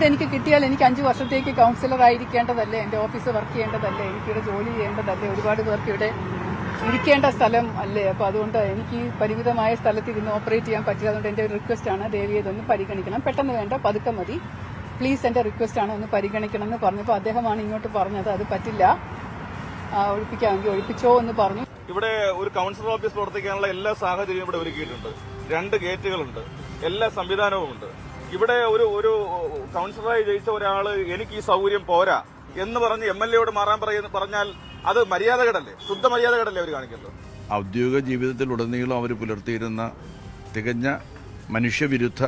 ഇതെനിക്ക് കിട്ടിയാൽ എനിക്ക് 5 വർഷത്തേക്ക് കൗൺസിലർ ആയിരിക്കേണ്ടതല്ലേ, എൻ്റെ ഓഫീസ് വർക്ക് ചെയ്യേണ്ടതല്ലേ, എനിക്കിവിടെ ജോലി ചെയ്യേണ്ടതല്ലേ, ഒരുപാട് പേർക്ക് ഇവിടെ ഇരിക്കേണ്ട സ്ഥലം അല്ലേ. അപ്പോൾ അതുകൊണ്ട് എനിക്ക് പരിമിതമായ സ്ഥലത്ത് ഇരുന്ന് ഓപ്പറേറ്റ് ചെയ്യാൻ പറ്റില്ല. അതുകൊണ്ട് എൻ്റെ ഒരു റിക്വസ്റ്റാണ്, ദേവി ഇതൊന്ന് പരിഗണിക്കണം, പെട്ടെന്ന് വേണ്ട, പതുക്കെ മതി, പ്ലീസ് എൻ്റെ റിക്വസ്റ്റാണ്, ഒന്ന് പരിഗണിക്കണം എന്ന് പറഞ്ഞപ്പോൾ അദ്ദേഹമാണ് ഇങ്ങോട്ട് പറഞ്ഞത് അത് പറ്റില്ല, ഒഴിപ്പിക്കാമെങ്കിൽ ഒഴിപ്പിച്ചോ എന്ന് പറഞ്ഞു. ഇവിടെ ഒരു കൗൺസിലർ ഓഫീസ് പ്രവർത്തിക്കാനുള്ള എല്ലാ സാഹചര്യവും ഇവിടെ ഒരുക്കിയിട്ടുണ്ട്. 2 ഗേറ്റുകളുണ്ട്, എല്ലാ സംവിധാനവുമുണ്ട്. ഇവിടെ ഒരു കൗൺസിലറായി ജയിച്ച ഒരാള് എനിക്ക് ഈ സൗകര്യം പോരാ എന്ന് പറഞ്ഞ് MLA മാറാൻ പറഞ്ഞാൽ അത് മര്യാദകേടല്ലേ, ശുദ്ധ മര്യാദകേടല്ലേ അവർ കാണിക്കുന്നത്. ഔദ്യോഗിക ജീവിതത്തിലുടനീളം അവർ പുലർത്തിയിരുന്ന തികഞ്ഞ മനുഷ്യവിരുദ്ധ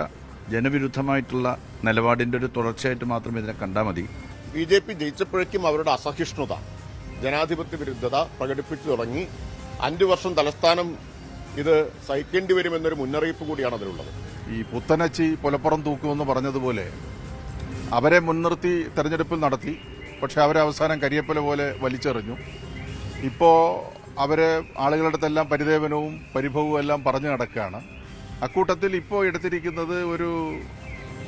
ജനവിരുദ്ധമായിട്ടുള്ള നിലപാടിന്റെ ഒരു തുടർച്ചയായിട്ട് മാത്രം ഇതിനെ കണ്ടാൽ മതി. BJP ജയിച്ചപ്പോഴേക്കും അവരുടെ അസഹിഷ്ണുത, ജനാധിപത്യ വിരുദ്ധത പ്രകടിപ്പിച്ചു തുടങ്ങി. 5 വർഷം തലസ്ഥാനം ഇത് സഹിക്കേണ്ടി വരുമെന്നൊരു മുന്നറിയിപ്പ് കൂടിയാണ് അതിലുള്ളത്. ഈ പുത്തനച്ചി പുലപ്പുറം തൂക്കുമെന്ന് പറഞ്ഞതുപോലെ അവരെ മുൻനിർത്തി തെരഞ്ഞെടുപ്പിൽ നടത്തി, പക്ഷെ അവരെ അവസാനം കരിയപ്പല പോലെ വലിച്ചെറിഞ്ഞു. ഇപ്പോൾ അവരെ ആളുകളുടെ അടുത്തെല്ലാം പരിദേവനവും പരിഭവവും എല്ലാം പറഞ്ഞു നടക്കുകയാണ്. അക്കൂട്ടത്തിൽ ഇപ്പോൾ എടുത്തിരിക്കുന്നത് ഒരു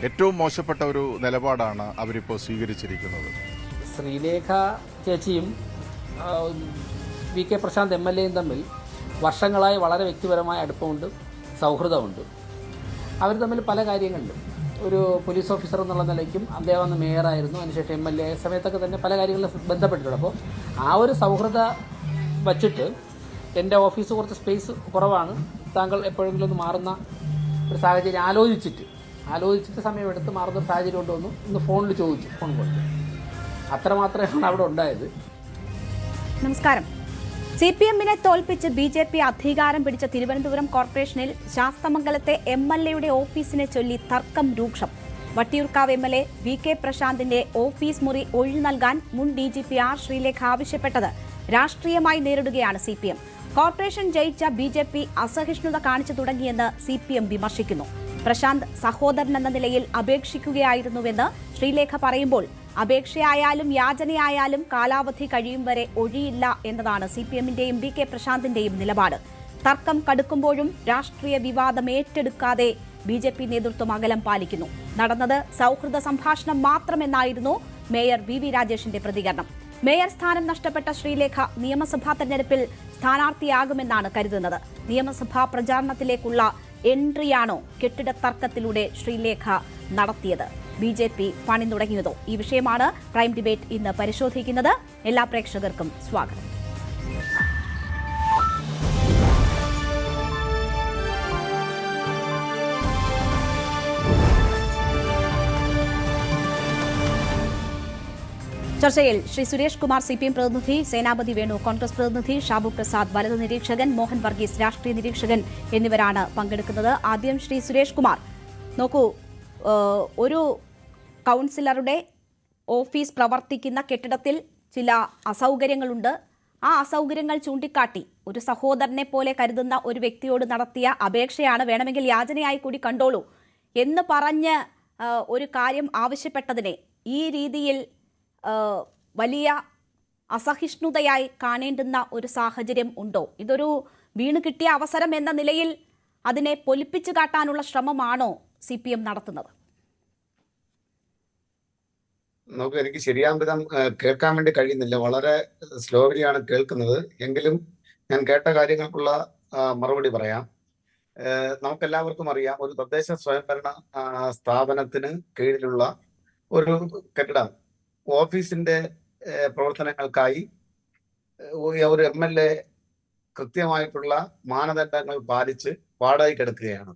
ഏറ്റവും മോശപ്പെട്ട ഒരു നിലപാടാണ് അവരിപ്പോൾ സ്വീകരിച്ചിരിക്കുന്നത്. ശ്രീലേഖ ചേച്ചിയും VK പ്രശാന്ത് MLAയും തമ്മിൽ വർഷങ്ങളായി വളരെ വ്യക്തിപരമായ അടുപ്പമുണ്ട്, സൗഹൃദമുണ്ട്. അവർ തമ്മിൽ പല കാര്യങ്ങളിലും, ഒരു പോലീസ് ഓഫീസർ എന്നുള്ള നിലയ്ക്കും അദ്ദേഹം അന്ന് മേയറായിരുന്നു, അതിനുശേഷം MLA ആയ സമയത്തൊക്കെ തന്നെ പല കാര്യങ്ങളിലും ബന്ധപ്പെട്ടിട്ടുണ്ട്. അപ്പോൾ ആ ഒരു സൗഹൃദ വച്ചിട്ട് എൻ്റെ ഓഫീസ് കുറച്ച് സ്പേസ് കുറവാണ്, താങ്കൾ എപ്പോഴെങ്കിലും ഒന്ന് മാറുന്ന ഒരു സാഹചര്യം ആലോചിച്ചിട്ട് സമയമെടുത്ത് മാറുന്ന ഒരു സാഹചര്യം കൊണ്ടുവന്നു. ഇന്ന് ഫോണിൽ ചോദിച്ചു, ഫോൺ കൊടുത്തു, അത്രമാത്രമാണ് അവിടെ ഉണ്ടായത്. നമസ്കാരം. CPM-നെ തോൽപ്പിച്ച് BJP അധികാരം പിടിച്ച തിരുവനന്തപുരം കോർപ്പറേഷനിൽ ശാസ്തമംഗലത്തെ MLA-യുടെ ഓഫീസിനെ ചൊല്ലി തർക്കം രൂക്ഷം. വട്ടിയൂർക്കാവ് MLA VK പ്രശാന്തിന്റെ ഓഫീസ് മുറി ഒഴിഞ്ഞു നൽകാൻ മുൻ DGP R ശ്രീലേഖ ആവശ്യപ്പെട്ടത് രാഷ്ട്രീയമായി നേരിടുകയാണ് CPM. കോർപ്പറേഷൻ ജയിച്ച BJP അസഹിഷ്ണുത കാണിച്ചു തുടങ്ങിയെന്ന് CPM വിമർശിക്കുന്നു. പ്രശാന്ത് സഹോദരൻ എന്ന നിലയിൽ അപേക്ഷിക്കുകയായിരുന്നുവെന്ന് ശ്രീലേഖ പറയുമ്പോൾ അപേക്ഷയായാലും യാചനയായാലും കാലാവധി കഴിയും വരെ ഒഴിയില്ല എന്നതാണ് CPM-ന്റെയും VK പ്രശാന്തിന്റെയും നിലപാട്. തർക്കം കടുക്കുമ്പോഴും രാഷ്ട്രീയ വിവാദം ഏറ്റെടുക്കാതെ BJP നേതൃത്വം അകലം പാലിക്കുന്നു. നടന്നത് സൗഹൃദ സംഭാഷണം മാത്രമെന്നായിരുന്നു മേയർ VV രാജേഷിന്റെ പ്രതികരണം. മേയർ സ്ഥാനം നഷ്ടപ്പെട്ട ശ്രീലേഖ നിയമസഭാ തെരഞ്ഞെടുപ്പിൽ സ്ഥാനാർത്ഥിയാകുമെന്നാണ് കരുതുന്നത്. നിയമസഭാ പ്രചാരണത്തിലേക്കുള്ള എൻട്രിയാണോ കെട്ടിട തർക്കത്തിലൂടെ ശ്രീലേഖ നടത്തിയത്? BJP പണി തുടങ്ങിയതോ? ഈ വിഷയമാണ് പ്രൈം ഡിബേറ്റ് ഇന്ന് പരിശോധിക്കുന്നത്. എല്ലാ പ്രേക്ഷകർക്കും സ്വാഗതം. ചർച്ചയിൽ ശ്രീ സുരേഷ് കുമാർ CPM പ്രതിനിധി, സേനാപതി വേണു കോൺഗ്രസ് പ്രതിനിധി, ഷാബു പ്രസാദ് വലതു നിരീക്ഷകൻ, മോഹൻ വർഗീസ് രാഷ്ട്രീയ നിരീക്ഷകൻ എന്നിവരാണ് പങ്കെടുക്കുന്നത്. ആദ്യം ശ്രീ സുരേഷ് കുമാർ, നോക്കൂ, ഒരു കൗൺസിലറുടെ ഓഫീസ് പ്രവർത്തിക്കുന്ന കെട്ടിടത്തിൽ ചില അസൗകര്യങ്ങളുണ്ട്. ആ അസൗകര്യങ്ങൾ ചൂണ്ടിക്കാട്ടി ഒരു സഹോദരനെ പോലെ കരുതുന്ന ഒരു വ്യക്തിയോട് നടത്തിയ അപേക്ഷയാണ്, വേണമെങ്കിൽ യാചനയായി കൂടി കണ്ടോളൂ എന്ന് പറഞ്ഞ് ഒരു കാര്യം ആവശ്യപ്പെട്ടതിനെ ഈ രീതിയിൽ വലിയ അസഹിഷ്ണുതയായി കാണേണ്ടുന്ന ഒരു സാഹചര്യം ഉണ്ടോ? ഇതൊരു വീണ് കിട്ടിയ അവസരം എന്ന നിലയിൽ അതിനെ പൊലിപ്പിച്ചു കാട്ടാനുള്ള ശ്രമമാണോ CPM നടത്തുന്നത്? നമുക്ക് എനിക്ക് ശരിയാം വിധം കേൾക്കാൻ വേണ്ടി കഴിയുന്നില്ല, വളരെ സ്ലോലിയാണ് കേൾക്കുന്നത്. എങ്കിലും ഞാൻ കേട്ട കാര്യങ്ങൾക്കുള്ള മറുപടി പറയാം. നമുക്കെല്ലാവർക്കും അറിയാം, ഒരു തദ്ദേശ സ്വയംഭരണ സ്ഥാപനത്തിന് കീഴിലുള്ള ഒരു കെട്ടിടം ഓഫീസിന്റെ പ്രവർത്തനങ്ങൾക്കായി ഒരു MLA കൃത്യമായിട്ടുള്ള മാനദണ്ഡങ്ങൾ പാലിച്ച് വാടകയ്ക്കെടുക്കുകയാണ്.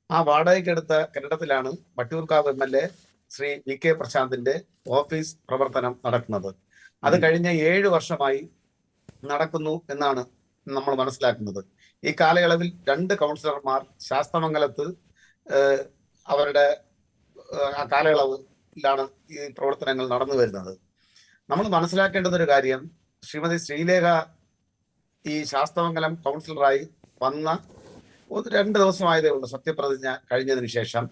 ആ വാടകയ്ക്കെടുത്ത കെട്ടിടത്തിലാണ് വട്ടിയൂർക്കാവ് MLA ശ്രീ VK പ്രശാന്തിന്റെ ഓഫീസ് പ്രവർത്തനം നടക്കുന്നത്. അത് കഴിഞ്ഞ 7 വർഷമായി നടക്കുന്നു എന്നാണ് നമ്മൾ മനസ്സിലാക്കുന്നത്. ഈ കാലയളവിൽ 2 കൗൺസിലർമാർ ശാസ്തമംഗലത്ത് അവരുടെ ആ കാലയളവിലാണ് ഈ പ്രവർത്തനങ്ങൾ നടന്നു വരുന്നത്. നമ്മൾ മനസ്സിലാക്കേണ്ടുന്ന ഒരു കാര്യം, ശ്രീമതി ശ്രീലേഖ ഈ ശാസ്തമംഗലം കൗൺസിലറായി വന്ന 2 ദിവസമായതേ ഉള്ളൂ സത്യപ്രതിജ്ഞ കഴിഞ്ഞതിന് ശേഷം.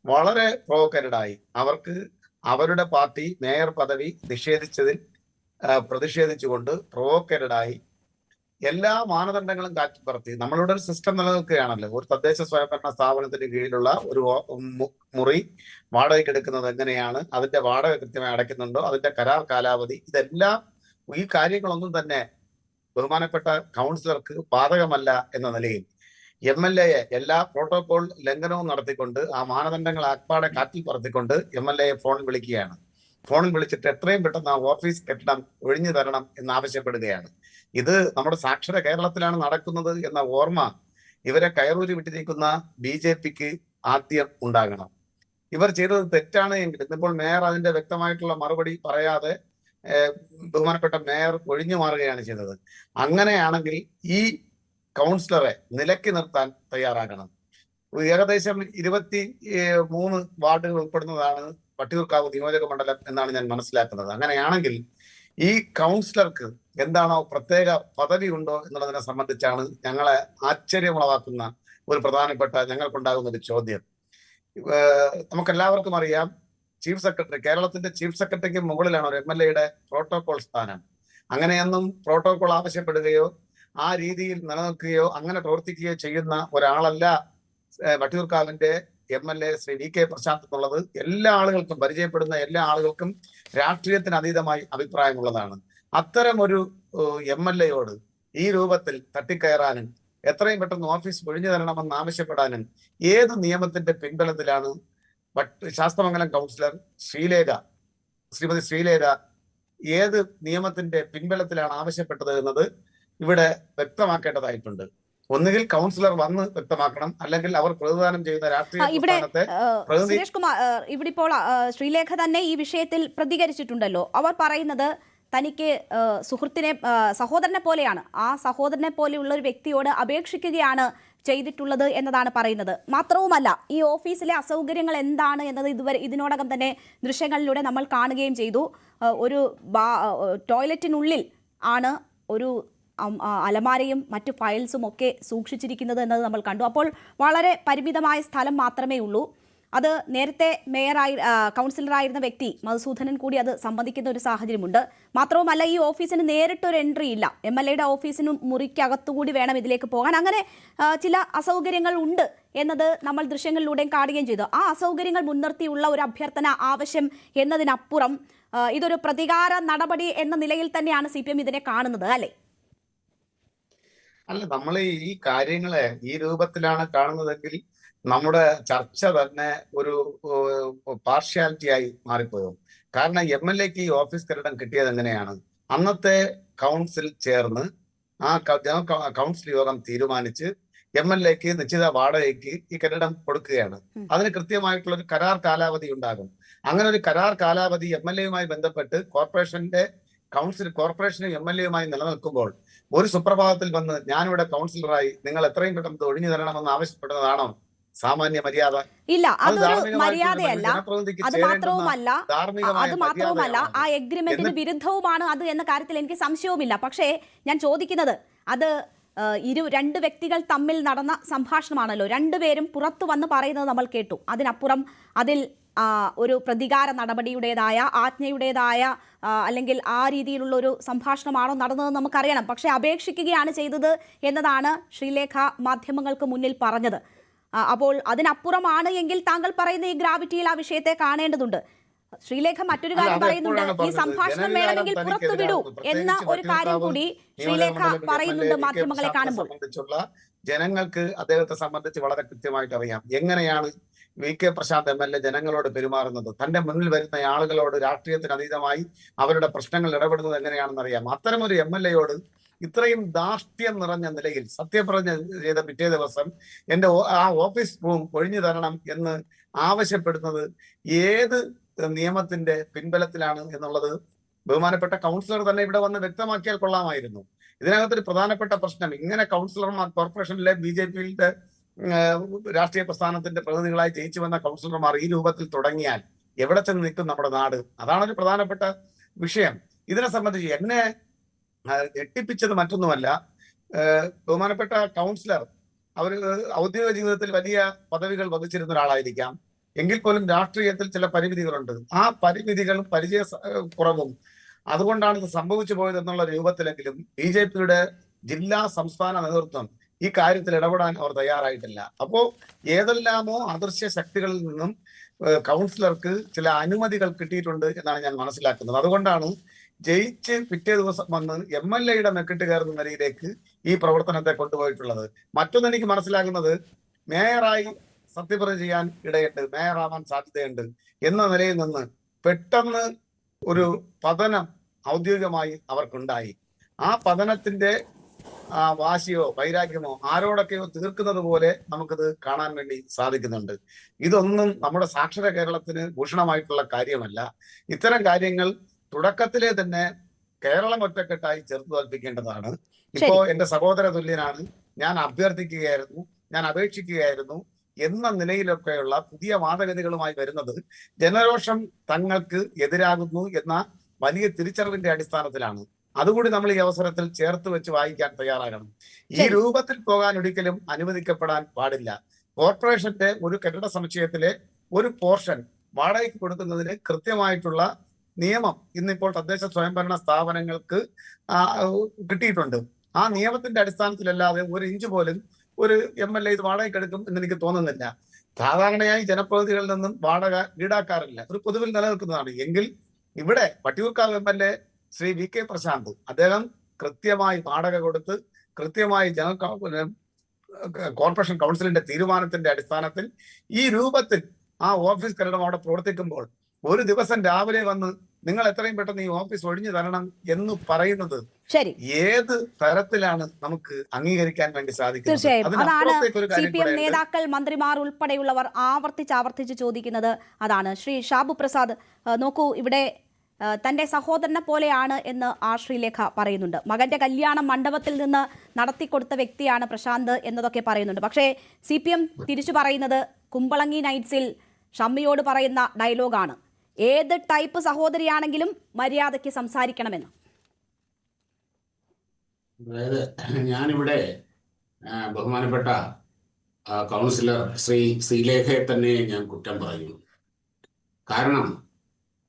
വളരെ പ്രൊവോക്കേറ്റഡായി അവർക്ക് അവരുടെ പാർട്ടി മേയർ പദവി നിഷേധിച്ചതിൽ പ്രതിഷേധിച്ചുകൊണ്ട് പ്രൊവോക്കേറ്റഡായി എല്ലാ മാനദണ്ഡങ്ങളും കാറ്റിപ്പറത്തി നമ്മളുടെ ഒരു സിസ്റ്റം നിലനിൽക്കുകയാണല്ലോ. ഒരു തദ്ദേശ സ്വയംഭരണ സ്ഥാപനത്തിന് കീഴിലുള്ള ഒരു മുറി വാടകയ്ക്ക് എടുക്കുന്നത് എങ്ങനെയാണ്, അതിന്റെ വാടക കൃത്യമായി അടയ്ക്കുന്നുണ്ടോ, അതിന്റെ കരാർ കാലാവധി, ഇതെല്ലാം ഈ കാര്യങ്ങളൊന്നും തന്നെ ബഹുമാനപ്പെട്ട കൗൺസിലർക്ക് ബാധകമല്ല എന്ന നിലയിൽ MLA എല്ലാ പ്രോട്ടോകോൾ ലംഘനവും നടത്തിക്കൊണ്ട് ആ മാനദണ്ഡങ്ങൾ അപ്പാടെ കാറ്റിൽ പറത്തിക്കൊണ്ട് MLA ഫോണിൽ വിളിക്കുകയാണ്. ഫോണിൽ വിളിച്ചിട്ട് എത്രയും പെട്ടെന്ന് ആ ഓഫീസ് കെട്ടിടം ഒഴിഞ്ഞു തരണം എന്നാവശ്യപ്പെടുകയാണ്. ഇത് നമ്മുടെ സാക്ഷര കേരളത്തിലാണ് നടക്കുന്നത് എന്ന ഓർമ്മ ഇവരെ കയറൂരി വിട്ടിരിക്കുന്ന BJPക്ക് ആദ്യം ഉണ്ടാകണം. ഇവർ ചെയ്തത് തെറ്റാണ് എങ്കിൽ ഇന്നിപ്പോൾ മേയർ അതിന്റെ വ്യക്തമായിട്ടുള്ള മറുപടി പറയാതെ ബഹുമാനപ്പെട്ട മേയർ ഒഴിഞ്ഞു മാറുകയാണ് ചെയ്തത്. അങ്ങനെയാണെങ്കിൽ ഈ കൗൺസിലറെ നിലയ്ക്ക് നിർത്താൻ തയ്യാറാകണം. ഏകദേശം 23 വാർഡുകൾ ഉൾപ്പെടുന്നതാണ് വട്ടിയൂർക്കാവ് നിയോജക മണ്ഡലം എന്നാണ് ഞാൻ മനസ്സിലാക്കുന്നത്. അങ്ങനെയാണെങ്കിൽ ഈ കൗൺസിലർക്ക് എന്താണോ പ്രത്യേക പദവി ഉണ്ടോ എന്നുള്ളതിനെ സംബന്ധിച്ചാണ് ഞങ്ങളെ ആശ്ചര്യമുളവാക്കുന്ന ഒരു പ്രധാനപ്പെട്ട ഞങ്ങൾക്കുണ്ടാകുന്ന ഒരു ചോദ്യം. നമുക്കെല്ലാവർക്കും അറിയാം, ചീഫ് സെക്രട്ടറി, കേരളത്തിന്റെ ചീഫ് സെക്രട്ടറിക്ക് മുകളിലാണ് ഒരു MLA പ്രോട്ടോകോൾ സ്ഥാനം. അങ്ങനെയൊന്നും പ്രോട്ടോകോൾ ആവശ്യപ്പെടുകയോ ആ രീതിയിൽ നിലനിൽക്കുകയോ അങ്ങനെ പ്രവർത്തിക്കുകയോ ചെയ്യുന്ന ഒരാളല്ല വട്ടിയൂർക്കാവിന്റെ MLA ശ്രീ VK പ്രശാന്ത് എന്നുള്ളത് എല്ലാ ആളുകൾക്കും, പരിചയപ്പെടുന്ന എല്ലാ ആളുകൾക്കും രാഷ്ട്രീയത്തിന് അതീതമായി അഭിപ്രായമുള്ളതാണ്. അത്തരമൊരു MLAയോട് ഈ രൂപത്തിൽ തട്ടിക്കയറാനും എത്രയും പെട്ടെന്ന് ഓഫീസ് ഒഴിഞ്ഞു തരണമെന്ന് ആവശ്യപ്പെടാനും ഏത് നിയമത്തിന്റെ പിൻബലത്തിലാണ് ശാസ്തമംഗലം കൗൺസിലർ ശ്രീമതി ശ്രീലേഖ ഏത് നിയമത്തിന്റെ പിൻബലത്തിലാണ് ആവശ്യപ്പെട്ടത് എന്നത് ഇവിടെ വ്യക്തമാക്കേണ്ടതായിട്ടുണ്ട്. ഒന്നുകിൽ കൗൺസിലർ വന്ന് വ്യക്തമാക്കണം, അല്ലെങ്കിൽ അവർ പ്രതിദാനം ചെയ്യുന്ന രാഷ്ട്രീയ പ്രസ്ഥാനത്തെ സുരേഷ് കുമാർ, ഇവിടെ ഇപ്പോൾ ശ്രീലേഖ തന്നെ ഈ വിഷയത്തിൽ പ്രതികരിച്ചിട്ടുണ്ടല്ലോ. അവർ പറയുന്നത് തനിക്ക് സഹോദരനെ പോലെയാണ്, ആ സഹോദരനെ പോലെയുള്ള ഒരു വ്യക്തിയോട് അപേക്ഷിക്കുകയാണ് ചെയ്തിട്ടുള്ളത് എന്നതാണ് പറയുന്നത്. മാത്രവുമല്ല, ഈ ഓഫീസിലെ അസൗകര്യങ്ങൾ എന്താണ് എന്നത് ഇതിനോടകം തന്നെ ദൃശ്യങ്ങളിലൂടെ നമ്മൾ കാണുകയും ചെയ്തു. ഒരു ടോയ്ലറ്റിനുള്ളിൽ ആണ് ഒരു അലമാരയും മറ്റു ഫയൽസും ഒക്കെ സൂക്ഷിച്ചിരിക്കുന്നത് എന്നത് നമ്മൾ കണ്ടു. അപ്പോൾ വളരെ പരിമിതമായ സ്ഥലം മാത്രമേ ഉള്ളൂ. അത് നേരത്തെ കൗൺസിലറായിരുന്ന വ്യക്തി മധുസൂദനൻ കൂടി അത് സംബന്ധിക്കുന്ന ഒരു സാഹചര്യമുണ്ട്. മാത്രവുമല്ല, ഈ ഓഫീസിന് നേരിട്ടൊരു എൻട്രി ഇല്ല. MLA ഓഫീസിനും മുറിക്കകത്തുകൂടി വേണം ഇതിലേക്ക് പോകാൻ. അങ്ങനെ ചില അസൗകര്യങ്ങൾ ഉണ്ട് എന്നത് നമ്മൾ ദൃശ്യങ്ങളിലൂടെയും കാണുകയും ചെയ്തു. ആ അസൗകര്യങ്ങൾ മുൻനിർത്തിയുള്ള ഒരു അഭ്യർത്ഥന, ആവശ്യം എന്നതിനപ്പുറം ഇതൊരു പ്രതികാര നടപടി എന്ന നിലയിൽ തന്നെയാണ് CPM ഇതിനെ കാണുന്നത്, അല്ലേ? അല്ല, നമ്മൾ ഈ കാര്യങ്ങളെ ഈ രൂപത്തിലാണ് കാണുന്നതെങ്കിൽ നമ്മുടെ ചർച്ച തന്നെ ഒരു പാർഷ്യാലിറ്റി ആയി മാറിപ്പോകും. കാരണം MLAക്ക് ഈ ഓഫീസ് കെട്ടിടം കിട്ടിയത് എങ്ങനെയാണ്? അന്നത്തെ കൗൺസിൽ ചേർന്ന് ആ കൗൺസിൽ യോഗം തീരുമാനിച്ച് MLAക്ക് നിശ്ചിത വാടകയ്ക്ക് ഈ കെട്ടിടം കൊടുക്കുകയാണ്. അതിന് കൃത്യമായിട്ടുള്ള ഒരു കരാർ കാലാവധി ഉണ്ടാകും. അങ്ങനെ ഒരു കരാർ കാലാവധി MLAയുമായി ബന്ധപ്പെട്ട് കോർപ്പറേഷനും MLAയുമായി നിലനിൽക്കുമ്പോൾ ഒരു സുപ്രഭാതത്തിൽ വന്ന് ഞാനിവിടെ കൗൺസിലറായി, നിങ്ങൾ എത്രയും പെട്ടെന്ന് ഒഴിഞ്ഞു തരണമെന്ന് ആവശ്യപ്പെടുന്നതാണോ സാമാന്യ മര്യാദ? ഇല്ല, അതൊരു മര്യാദയല്ല. അത് മാത്രവുമല്ല ആ എഗ്രിമെന്റിന് വിരുദ്ധവുമാണ് അത് എന്ന കാര്യത്തിൽ എനിക്ക് സംശയവുമില്ല. പക്ഷേ ഞാൻ ചോദിക്കുന്നത്, അത് രണ്ട് വ്യക്തികൾ തമ്മിൽ നടന്ന സംഭാഷണമാണല്ലോ. രണ്ടുപേരും പുറത്തു വന്ന് പറയുന്നത് നമ്മൾ കേട്ടു. അതിനപ്പുറം അതിൽ ഒരു പ്രതികാര നടപടിയുടേതായ, ആജ്ഞയുടേതായ അല്ലെങ്കിൽ ആ രീതിയിലുള്ള ഒരു സംഭാഷണമാണോ നടന്നതെന്ന് നമുക്കറിയണം. പക്ഷേ അപേക്ഷിക്കുകയാണ് ചെയ്തത് എന്നതാണ് ശ്രീലേഖ മാധ്യമങ്ങൾക്ക് മുന്നിൽ പറഞ്ഞത്. അപ്പോൾ അതിനപ്പുറമാണ് എങ്കിൽ താങ്കൾ പറയുന്ന ഈ ഗ്രാവിറ്റിയിൽ ആ വിഷയത്തെ കാണേണ്ടതുണ്ട്. ശ്രീലേഖ മറ്റൊരു കാര്യം പറയുന്നുണ്ട്, ഈ സംഭാഷണം വേണമെങ്കിൽ പുറത്തു വിടൂ എന്ന ഒരു കാര്യം കൂടി ശ്രീലേഖ പറയുന്നുണ്ട് മാധ്യമങ്ങളെ കാണുമ്പോൾ. ജനങ്ങൾക്ക് അദ്ദേഹത്തെ സംബന്ധിച്ച് വളരെ കൃത്യമായിട്ട് അറിയാം എങ്ങനെയാണ് VK പ്രശാന്ത് MLA ജനങ്ങളോട് പെരുമാറുന്നത്. തന്റെ മുന്നിൽ വരുന്ന ആളുകളോട് രാഷ്ട്രീയത്തിന് അതീതമായി അവരുടെ പ്രശ്നങ്ങൾ ഇടപെടുന്നത് എങ്ങനെയാണെന്ന് അറിയാം. അത്തരമൊരു MLAയോട് ഇത്രയും ധാർഷ്ട്യം നിറഞ്ഞ നിലയിൽ സത്യപ്രതിജ്ഞ ചെയ്ത പിറ്റേ ദിവസം ആ ഓഫീസ് റൂം ഒഴിഞ്ഞു തരണം എന്ന് ആവശ്യപ്പെടുന്നത് ഏത് നിയമത്തിന്റെ പിൻബലത്തിലാണ് എന്നുള്ളത് ബഹുമാനപ്പെട്ട കൗൺസിലർ തന്നെ ഇവിടെ വന്ന് വ്യക്തമാക്കിയാൽ കൊള്ളാമായിരുന്നു. ഇതിനകത്തൊരു പ്രധാനപ്പെട്ട പ്രശ്നം, ഇങ്ങനെ കൗൺസിലർമാർ കോർപ്പറേഷനിലെ BJPയുടെ രാഷ്ട്രീയ പ്രസ്ഥാനത്തിന്റെ പ്രതിനിധികളായി ജയിച്ചു വന്ന കൗൺസിലർമാർ ഈ രൂപത്തിൽ തുടങ്ങിയാൽ എവിടെ ചെന്ന് നിൽക്കും നമ്മുടെ നാട്? അതാണ് ഒരു പ്രധാനപ്പെട്ട വിഷയം. ഇതിനെ സംബന്ധിച്ച് എന്നെ ഞെട്ടിപ്പിച്ചത് മറ്റൊന്നുമല്ല, ബഹുമാനപ്പെട്ട കൗൺസിലർ അവർ ഔദ്യോഗിക ജീവിതത്തിൽ വലിയ പദവികൾ വഹിച്ചിരുന്ന ഒരാളായിരിക്കാം. എങ്കിൽ പോലും രാഷ്ട്രീയത്തിൽ ചില പരിമിതികളുണ്ട്. ആ പരിമിതികളും പരിചയ കുറവും അതുകൊണ്ടാണ് ഇത് സംഭവിച്ചു പോയത് എന്നുള്ള രൂപത്തിലെങ്കിലും BJPയുടെ ജില്ലാ സംസ്ഥാന നേതൃത്വം ഈ കാര്യത്തിൽ ഇടപെടാൻ അവർ തയ്യാറായിട്ടില്ല. അപ്പോ ഏതെല്ലാമോ അദൃശ്യ ശക്തികളിൽ നിന്നും കൗൺസിലർക്ക് ചില അനുമതികൾ കിട്ടിയിട്ടുണ്ട് എന്നാണ് ഞാൻ മനസ്സിലാക്കുന്നത്. അതുകൊണ്ടാണ് ജയിച്ച് പിറ്റേ ദിവസം വന്ന് MLA-യുടെ മെക്കിട്ട് കയറുന്ന നിലയിലേക്ക് ഈ പ്രവർത്തനത്തെ കൊണ്ടുപോയിട്ടുള്ളത്. മറ്റൊന്ന് എനിക്ക് മനസ്സിലാക്കുന്നത്, മേയറായി സത്യപ്രതിജ്ഞ ചെയ്യാൻ ഇടയുണ്ട്, മേയറാവാൻ സാധ്യതയുണ്ട് എന്ന നിലയിൽ നിന്ന് പെട്ടെന്ന് ഒരു പതനം ഔദ്യോഗികമായി അവർക്കുണ്ടായി. ആ പതനത്തിന്റെ വാശിയോ വൈരാഗ്യമോ ആരോടൊക്കെയോ തീർക്കുന്നത് പോലെ നമുക്കിത് കാണാൻ വേണ്ടി സാധിക്കുന്നുണ്ട്. ഇതൊന്നും നമ്മുടെ സാക്ഷര കേരളത്തിന് ഭൂഷണമായിട്ടുള്ള കാര്യമല്ല. ഇത്തരം കാര്യങ്ങൾ തുടക്കത്തിലെ തന്നെ കേരളം ഒറ്റക്കെട്ടായി ചെറുത്തു തോൽപ്പിക്കേണ്ടതാണ്. ഇപ്പോ എന്റെ സഹോദര തുല്യനാണ്, ഞാൻ അഭ്യർത്ഥിക്കുകയായിരുന്നു, ഞാൻ അപേക്ഷിക്കുകയായിരുന്നു എന്ന നിലയിലൊക്കെയുള്ള പുതിയ വാദഗതികളുമായി വരുന്നത് ജനരോഷം തങ്ങൾക്ക് എതിരാകുന്നു എന്ന വലിയ തിരിച്ചറിവിന്റെ അടിസ്ഥാനത്തിലാണ്. അതുകൂടി നമ്മൾ ഈ അവസരത്തിൽ ചേർത്ത് വെച്ച് വായിക്കാൻ തയ്യാറാകണം. ഈ രൂപത്തിൽ പോകാൻ ഒരിക്കലും അനുവദിക്കപ്പെടാൻ പാടില്ല. കോർപ്പറേഷന്റെ ഒരു കെട്ടിട സമുച്ചയത്തിലെ ഒരു പോർഷൻ വാടകയ്ക്ക് കൊടുക്കുന്നതിന് കൃത്യമായിട്ടുള്ള നിയമം ഇന്നിപ്പോൾ തദ്ദേശ സ്വയംഭരണ സ്ഥാപനങ്ങൾക്ക് കിട്ടിയിട്ടുണ്ട്. ആ നിയമത്തിന്റെ അടിസ്ഥാനത്തിലല്ലാതെ ഒരു ഇഞ്ച് പോലും ഒരു MLA ഇത് വാടകയ്ക്ക് എടുക്കും എന്ന് എനിക്ക് തോന്നുന്നില്ല. സാധാരണയായി ജനപ്രതിനിധികളിൽ നിന്നും വാടക ഈടാക്കാറില്ല, ഒരു പൊതുവിൽ നിലനിൽക്കുന്നതാണ്. എങ്കിൽ ഇവിടെ വട്ടിയൂർക്കാവ് MLA ശ്രീ VK പ്രശാന്ത് അദ്ദേഹം കൃത്യമായി വാടക കൊടുത്ത് കൃത്യമായി കോർപ്പറേഷൻ കൗൺസിലിന്റെ തീരുമാനത്തിന്റെ അടിസ്ഥാനത്തിൽ ഈ രൂപത്തിൽ ആ ഓഫീസ് കെട്ടിടം അവിടെ പ്രവർത്തിക്കുമ്പോൾ ഒരു ദിവസം രാവിലെ വന്ന് നിങ്ങൾ എത്രയും പെട്ടെന്ന് ഈ ഓഫീസ് ഒഴിഞ്ഞു തരണം എന്ന് പറയുന്നത് ഏത് തരത്തിലാണ് നമുക്ക് അംഗീകരിക്കാൻ വേണ്ടി സാധിക്കുന്നത്? തീർച്ചയായും അതാണ് CPM നേതാക്കൾ, മന്ത്രിമാർ ഉൾപ്പെടെയുള്ളവർ ആവർത്തിച്ച് ചോദിക്കുന്നത്. അതാണ്. ശ്രീ ഷാബു പ്രസാദ്, നോക്കൂ, ഇവിടെ തന്റെ സഹോദരനെ പോലെയാണ് എന്ന് ശ്രീലേഖ പറയുന്നുണ്ട്. മകന്റെ കല്യാണം മണ്ഡപത്തിൽ നിന്ന് നടത്തിക്കൊടുത്ത വ്യക്തിയാണ് പ്രശാന്ത് എന്നതൊക്കെ പറയുന്നുണ്ട്. പക്ഷേ CPM തിരിച്ചു പറയുന്നത് കുമ്പളങ്ങി നൈറ്റ്സിൽ ഷമ്മിയോട് പറയുന്ന ഡയലോഗാണ്, ഏത് ടൈപ്പ് സഹോദരിയാണെങ്കിലും മര്യാദയ്ക്ക് സംസാരിക്കണമെന്ന്. അതായത് ഞാനിവിടെ ബഹുമാനപ്പെട്ട കൗൺസിലർ ശ്രീലേഖയെ തന്നെ ഞാൻ കുറ്റം പറയുന്നു. കാരണം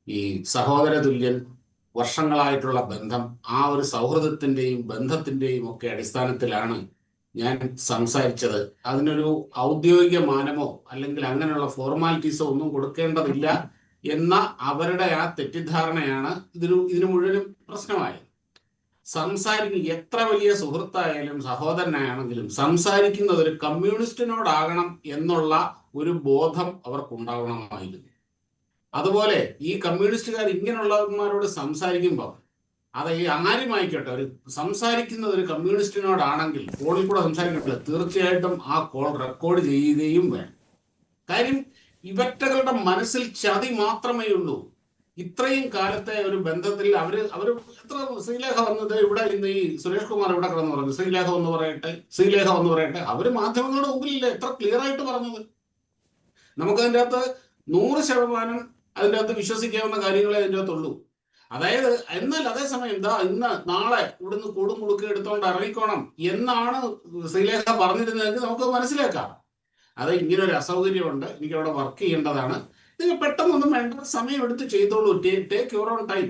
ഈ സഹോദര തുല്യൻ വർഷങ്ങളായിട്ടുള്ള ബന്ധം, ആ ഒരു സൗഹൃദത്തിന്റെയും ബന്ധത്തിന്റെയും ഒക്കെ അടിസ്ഥാനത്തിലാണ് ഞാൻ സംസാരിച്ചത്. അതിനൊരു ഔദ്യോഗിക മാനമോ അല്ലെങ്കിൽ അങ്ങനെയുള്ള ഫോർമാലിറ്റീസോ ഒന്നും കൊടുക്കേണ്ടതില്ല എന്ന അവരുടെ ആ തെറ്റിദ്ധാരണയാണ് ഇതിന് മുഴുവനും പ്രശ്നമായത്. എത്ര വലിയ സുഹൃത്തായാലും സഹോദരനാണെങ്കിലും സംസാരിക്കുന്നത് ഒരു കമ്മ്യൂണിസ്റ്റിനോടാകണം എന്നുള്ള ഒരു ബോധം അവർക്കുണ്ടാകണമായിരുന്നു. അതുപോലെ ഈ കമ്മ്യൂണിസ്റ്റുകാർ ഇങ്ങനെയുള്ളവന്മാരോട് സംസാരിക്കുമ്പോൾ അത് ഈ ആരുമായിക്കോട്ടെ, ഒരു സംസാരിക്കുന്നത് ഒരു കമ്മ്യൂണിസ്റ്റിനോടാണെങ്കിൽ ഫോണിൽ കൂടെ സംസാരിക്കട്ടില്ല, തീർച്ചയായിട്ടും ആ കോൾ റെക്കോർഡ് ചെയ്യുകയും വേണം. കാര്യം ഇവറ്റകളുടെ മനസ്സിൽ ചതി മാത്രമേ ഉള്ളൂ. ഇത്രയും കാലത്തെ ഒരു ബന്ധത്തിൽ അവര് എത്ര ശ്രീലേഖ വന്നത് ഇവിടെ ഇന്ന് ഈ സുരേഷ് കുമാർ ഇവിടെ കിടന്ന് പറഞ്ഞു ശ്രീലേഖ എന്ന് പറയട്ടെ. അവര് മാധ്യമങ്ങളുടെ മുമ്പിലില്ല എത്ര ക്ലിയർ ആയിട്ട് പറഞ്ഞത്. നമുക്കതിൻ്റെ അകത്ത് 100% അതിൻ്റെ അകത്ത് വിശ്വസിക്കാവുന്ന കാര്യങ്ങളെ അതിൻ്റെ അകത്തുള്ളൂ. അതായത് എന്നാൽ അതേസമയം ഇന്ന് നാളെ ഇവിടുന്ന് കൂടും മുടുക്കി എടുത്തോണ്ട് ഇറങ്ങിക്കോണം എന്നാണ് ശ്രീലേഖ പറഞ്ഞിരുന്നതെങ്കിൽ നമുക്ക് മനസ്സിലാക്കാം. അത് ഇങ്ങനൊരു അസൗകര്യമുണ്ട്, എനിക്ക് അവിടെ വർക്ക് ചെയ്യേണ്ടതാണ്, നിങ്ങൾ പെട്ടെന്നൊന്നും വേണ്ട, സമയം എടുത്ത് ചെയ്തോളൂ, ടേക്ക് യുവർ ഓൺ ടൈം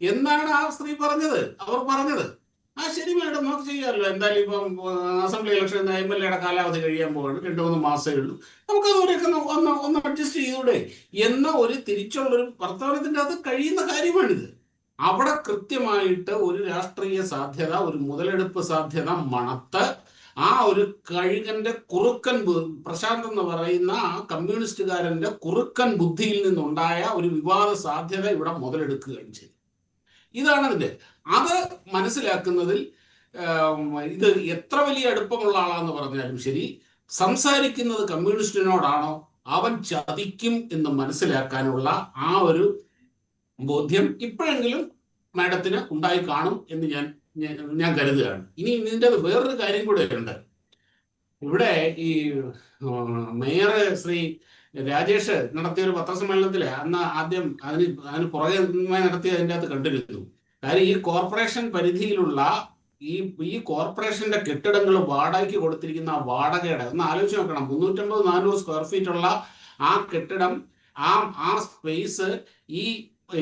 എന്നാണ് ആ സ്ത്രീ പറഞ്ഞത്. അവർ പറഞ്ഞത് ശരി മാഡം നമുക്ക് ചെയ്യാമല്ലോ, എന്തായാലും ഇപ്പം അസംബ്ലി ഇലക്ഷൻ MLA-യുടെ കാലാവധി കഴിയാൻ പോവാണ്, 2-3 മാസമേ ഉള്ളൂ, നമുക്ക് അതുവരെയൊക്കെ ഒന്ന് അഡ്ജസ്റ്റ് ചെയ്തൂടെ എന്ന ഒരു തിരിച്ചുള്ളൊരു വർത്തമാനത്തിന്റെ അത് കഴിയുന്ന കാര്യമാണിത്. അവിടെ കൃത്യമായിട്ട് ഒരു രാഷ്ട്രീയ സാധ്യത, ഒരു മുതലെടുപ്പ് സാധ്യത മണത്ത് ആ ഒരു കഴുകന്റെ കുറുക്കൻ പ്രശാന്ത് എന്ന് പറയുന്ന ആ കമ്മ്യൂണിസ്റ്റുകാരന്റെ കുറുക്കൻ ബുദ്ധിയിൽ നിന്നുണ്ടായ ഒരു വിവാദ സാധ്യത ഇവിടെ മുതലെടുക്കുകയും ചെയ്തു. ഇതാണ് അതിന്റെ. അത് മനസ്സിലാക്കുന്നതിൽ ഇത് എത്ര വലിയ അടുപ്പമുള്ള ആളാന്ന് പറഞ്ഞാലും ശരി, സംസാരിക്കുന്നത് കമ്മ്യൂണിസ്റ്റിനോടാണോ അവൻ ചതിക്കും എന്ന് മനസ്സിലാക്കാനുള്ള ആ ഒരു ബോധ്യം ഇപ്പോഴെങ്കിലും മാഡത്തിന് ഉണ്ടായി കാണും എന്ന് ഞാൻ കരുതുകയാണ്. ഇനി ഇതിൻ്റെ വേറൊരു കാര്യം കൂടെ ഉണ്ട്. ഇവിടെ ഈ മേയർ ശ്രീ രാജേഷ് നടത്തിയ ഒരു പത്രസമ്മേളനത്തില് അന്ന് ആദ്യം അതിന് പുറകെ നടത്തിയ അതിൻ്റെ അകത്ത് കണ്ടിരുന്നു. കാര്യം ഈ കോർപ്പറേഷൻ പരിധിയിലുള്ള ഈ കോർപ്പറേഷന്റെ കെട്ടിടങ്ങൾ വാടകയ്ക്ക് കൊടുത്തിരിക്കുന്ന ആ വാടകയുടെ ഒന്ന് ആലോചിച്ച് നോക്കണം. 350-400 സ്ക്വയർ ഫീറ്റ് ഉള്ള ആ കെട്ടിടം, ആ സ്പേസ്